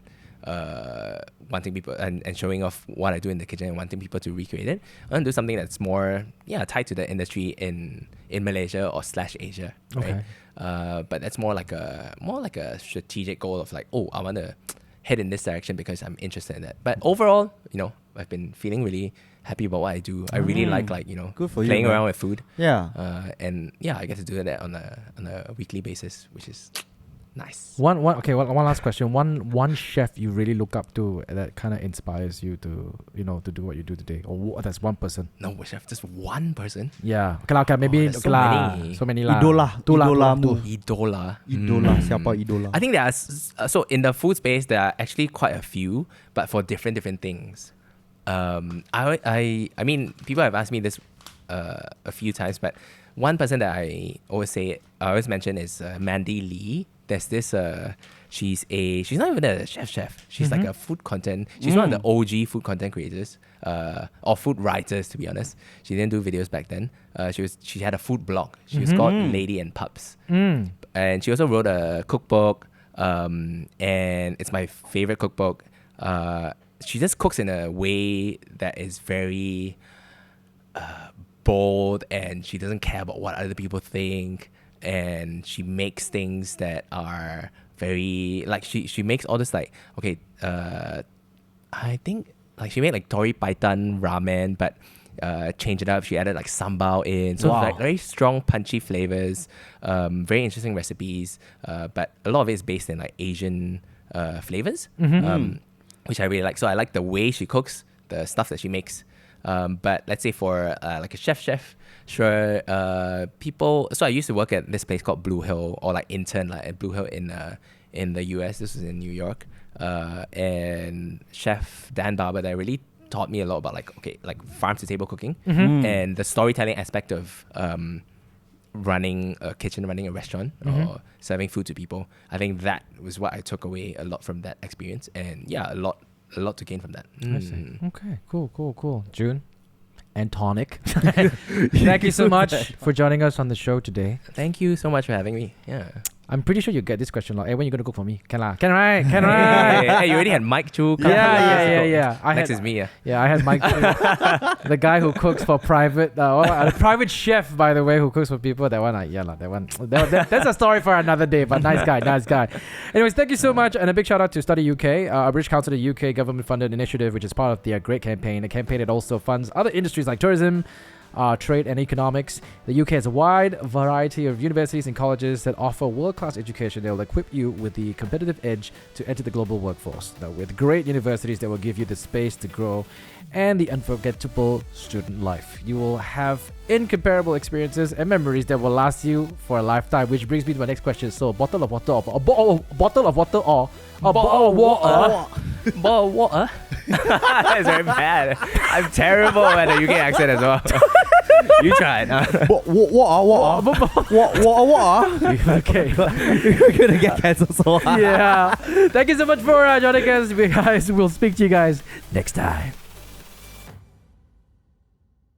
wanting people and showing off what I do in the kitchen and wanting people to recreate it. I want to do something that's more tied to the industry in Malaysia or /Asia. Right? But that's more like a strategic goal of like, I want to head in this direction because I'm interested in that. But overall, I've been feeling really happy about what I do. I really like Good for playing you, around with food. Yeah. And I get to do that on a weekly basis, which is nice. One last question. One chef you really look up to that kind of inspires you to to do what you do today, or that's one person. No, chef, just one person. Yeah. Okay, maybe so many. So many lah. Idolamu. Idola. Siapa idola? I think there are so in the food space there are actually quite a few, but for different things. I mean, people have asked me this a few times, but one person that I always mention is Mandy Lee. There's this she's not even a chef. She's like a food content. She's one of the OG food content creators or food writers, to be honest. She didn't do videos back then. She had a food blog. She was called Lady and Pups, and she also wrote a cookbook. And it's my favorite cookbook. She just cooks in a way that is very bold, and she doesn't care about what other people think. And she makes things that are very like she makes all this like I think like she made like tori paitan ramen, but changed it up. She added like sambal in, so like very strong punchy flavors, very interesting recipes. But a lot of it is based in like Asian flavors, which I really like. So I like the way she cooks, the stuff that she makes. But let's say for like a chef, sure, people. So I used to work at this place called Blue Hill, or like intern like at Blue Hill in the US. This was in New York, and Chef Dan Barber that really taught me a lot about like farm to table cooking and the storytelling aspect of running a kitchen, running a restaurant, or serving food to people. I think that was what I took away a lot from that experience, and a lot to gain from that. I see. Okay, cool. Jun and Tonic, thank you so much for joining us on the show today. Thank you so much for having me. Yeah. I'm pretty sure you get this question like, hey, when you gonna cook for me? Can right? Hey, you already had Mike Chu. Yeah. Next is me. Yeah, I had Mike Chu, the guy who cooks for private, a private chef, by the way, who cooks for people. That one. That's a story for another day. But nice guy. Anyways, thank you so much, and a big shout out to Study UK, a British Council, the UK government-funded initiative, which is part of the Great Campaign. A campaign that also funds other industries like tourism, trade and economics. The UK has a wide variety of universities and colleges that offer world-class education that will equip you with the competitive edge to enter the global workforce. Now, with great universities that will give you the space to grow and the unforgettable student life, you will have incomparable experiences and memories that will last you for a lifetime. Which brings me to my next question. So, bottle of water or a bottle of water or a bottle of water? Bottle of water? That's very bad. I'm terrible at a UK accent as well. You try it. What? Okay. You're gonna get cancelled so hard. Yeah. Thank you so much for joining us, guys. We'll speak to you guys next time.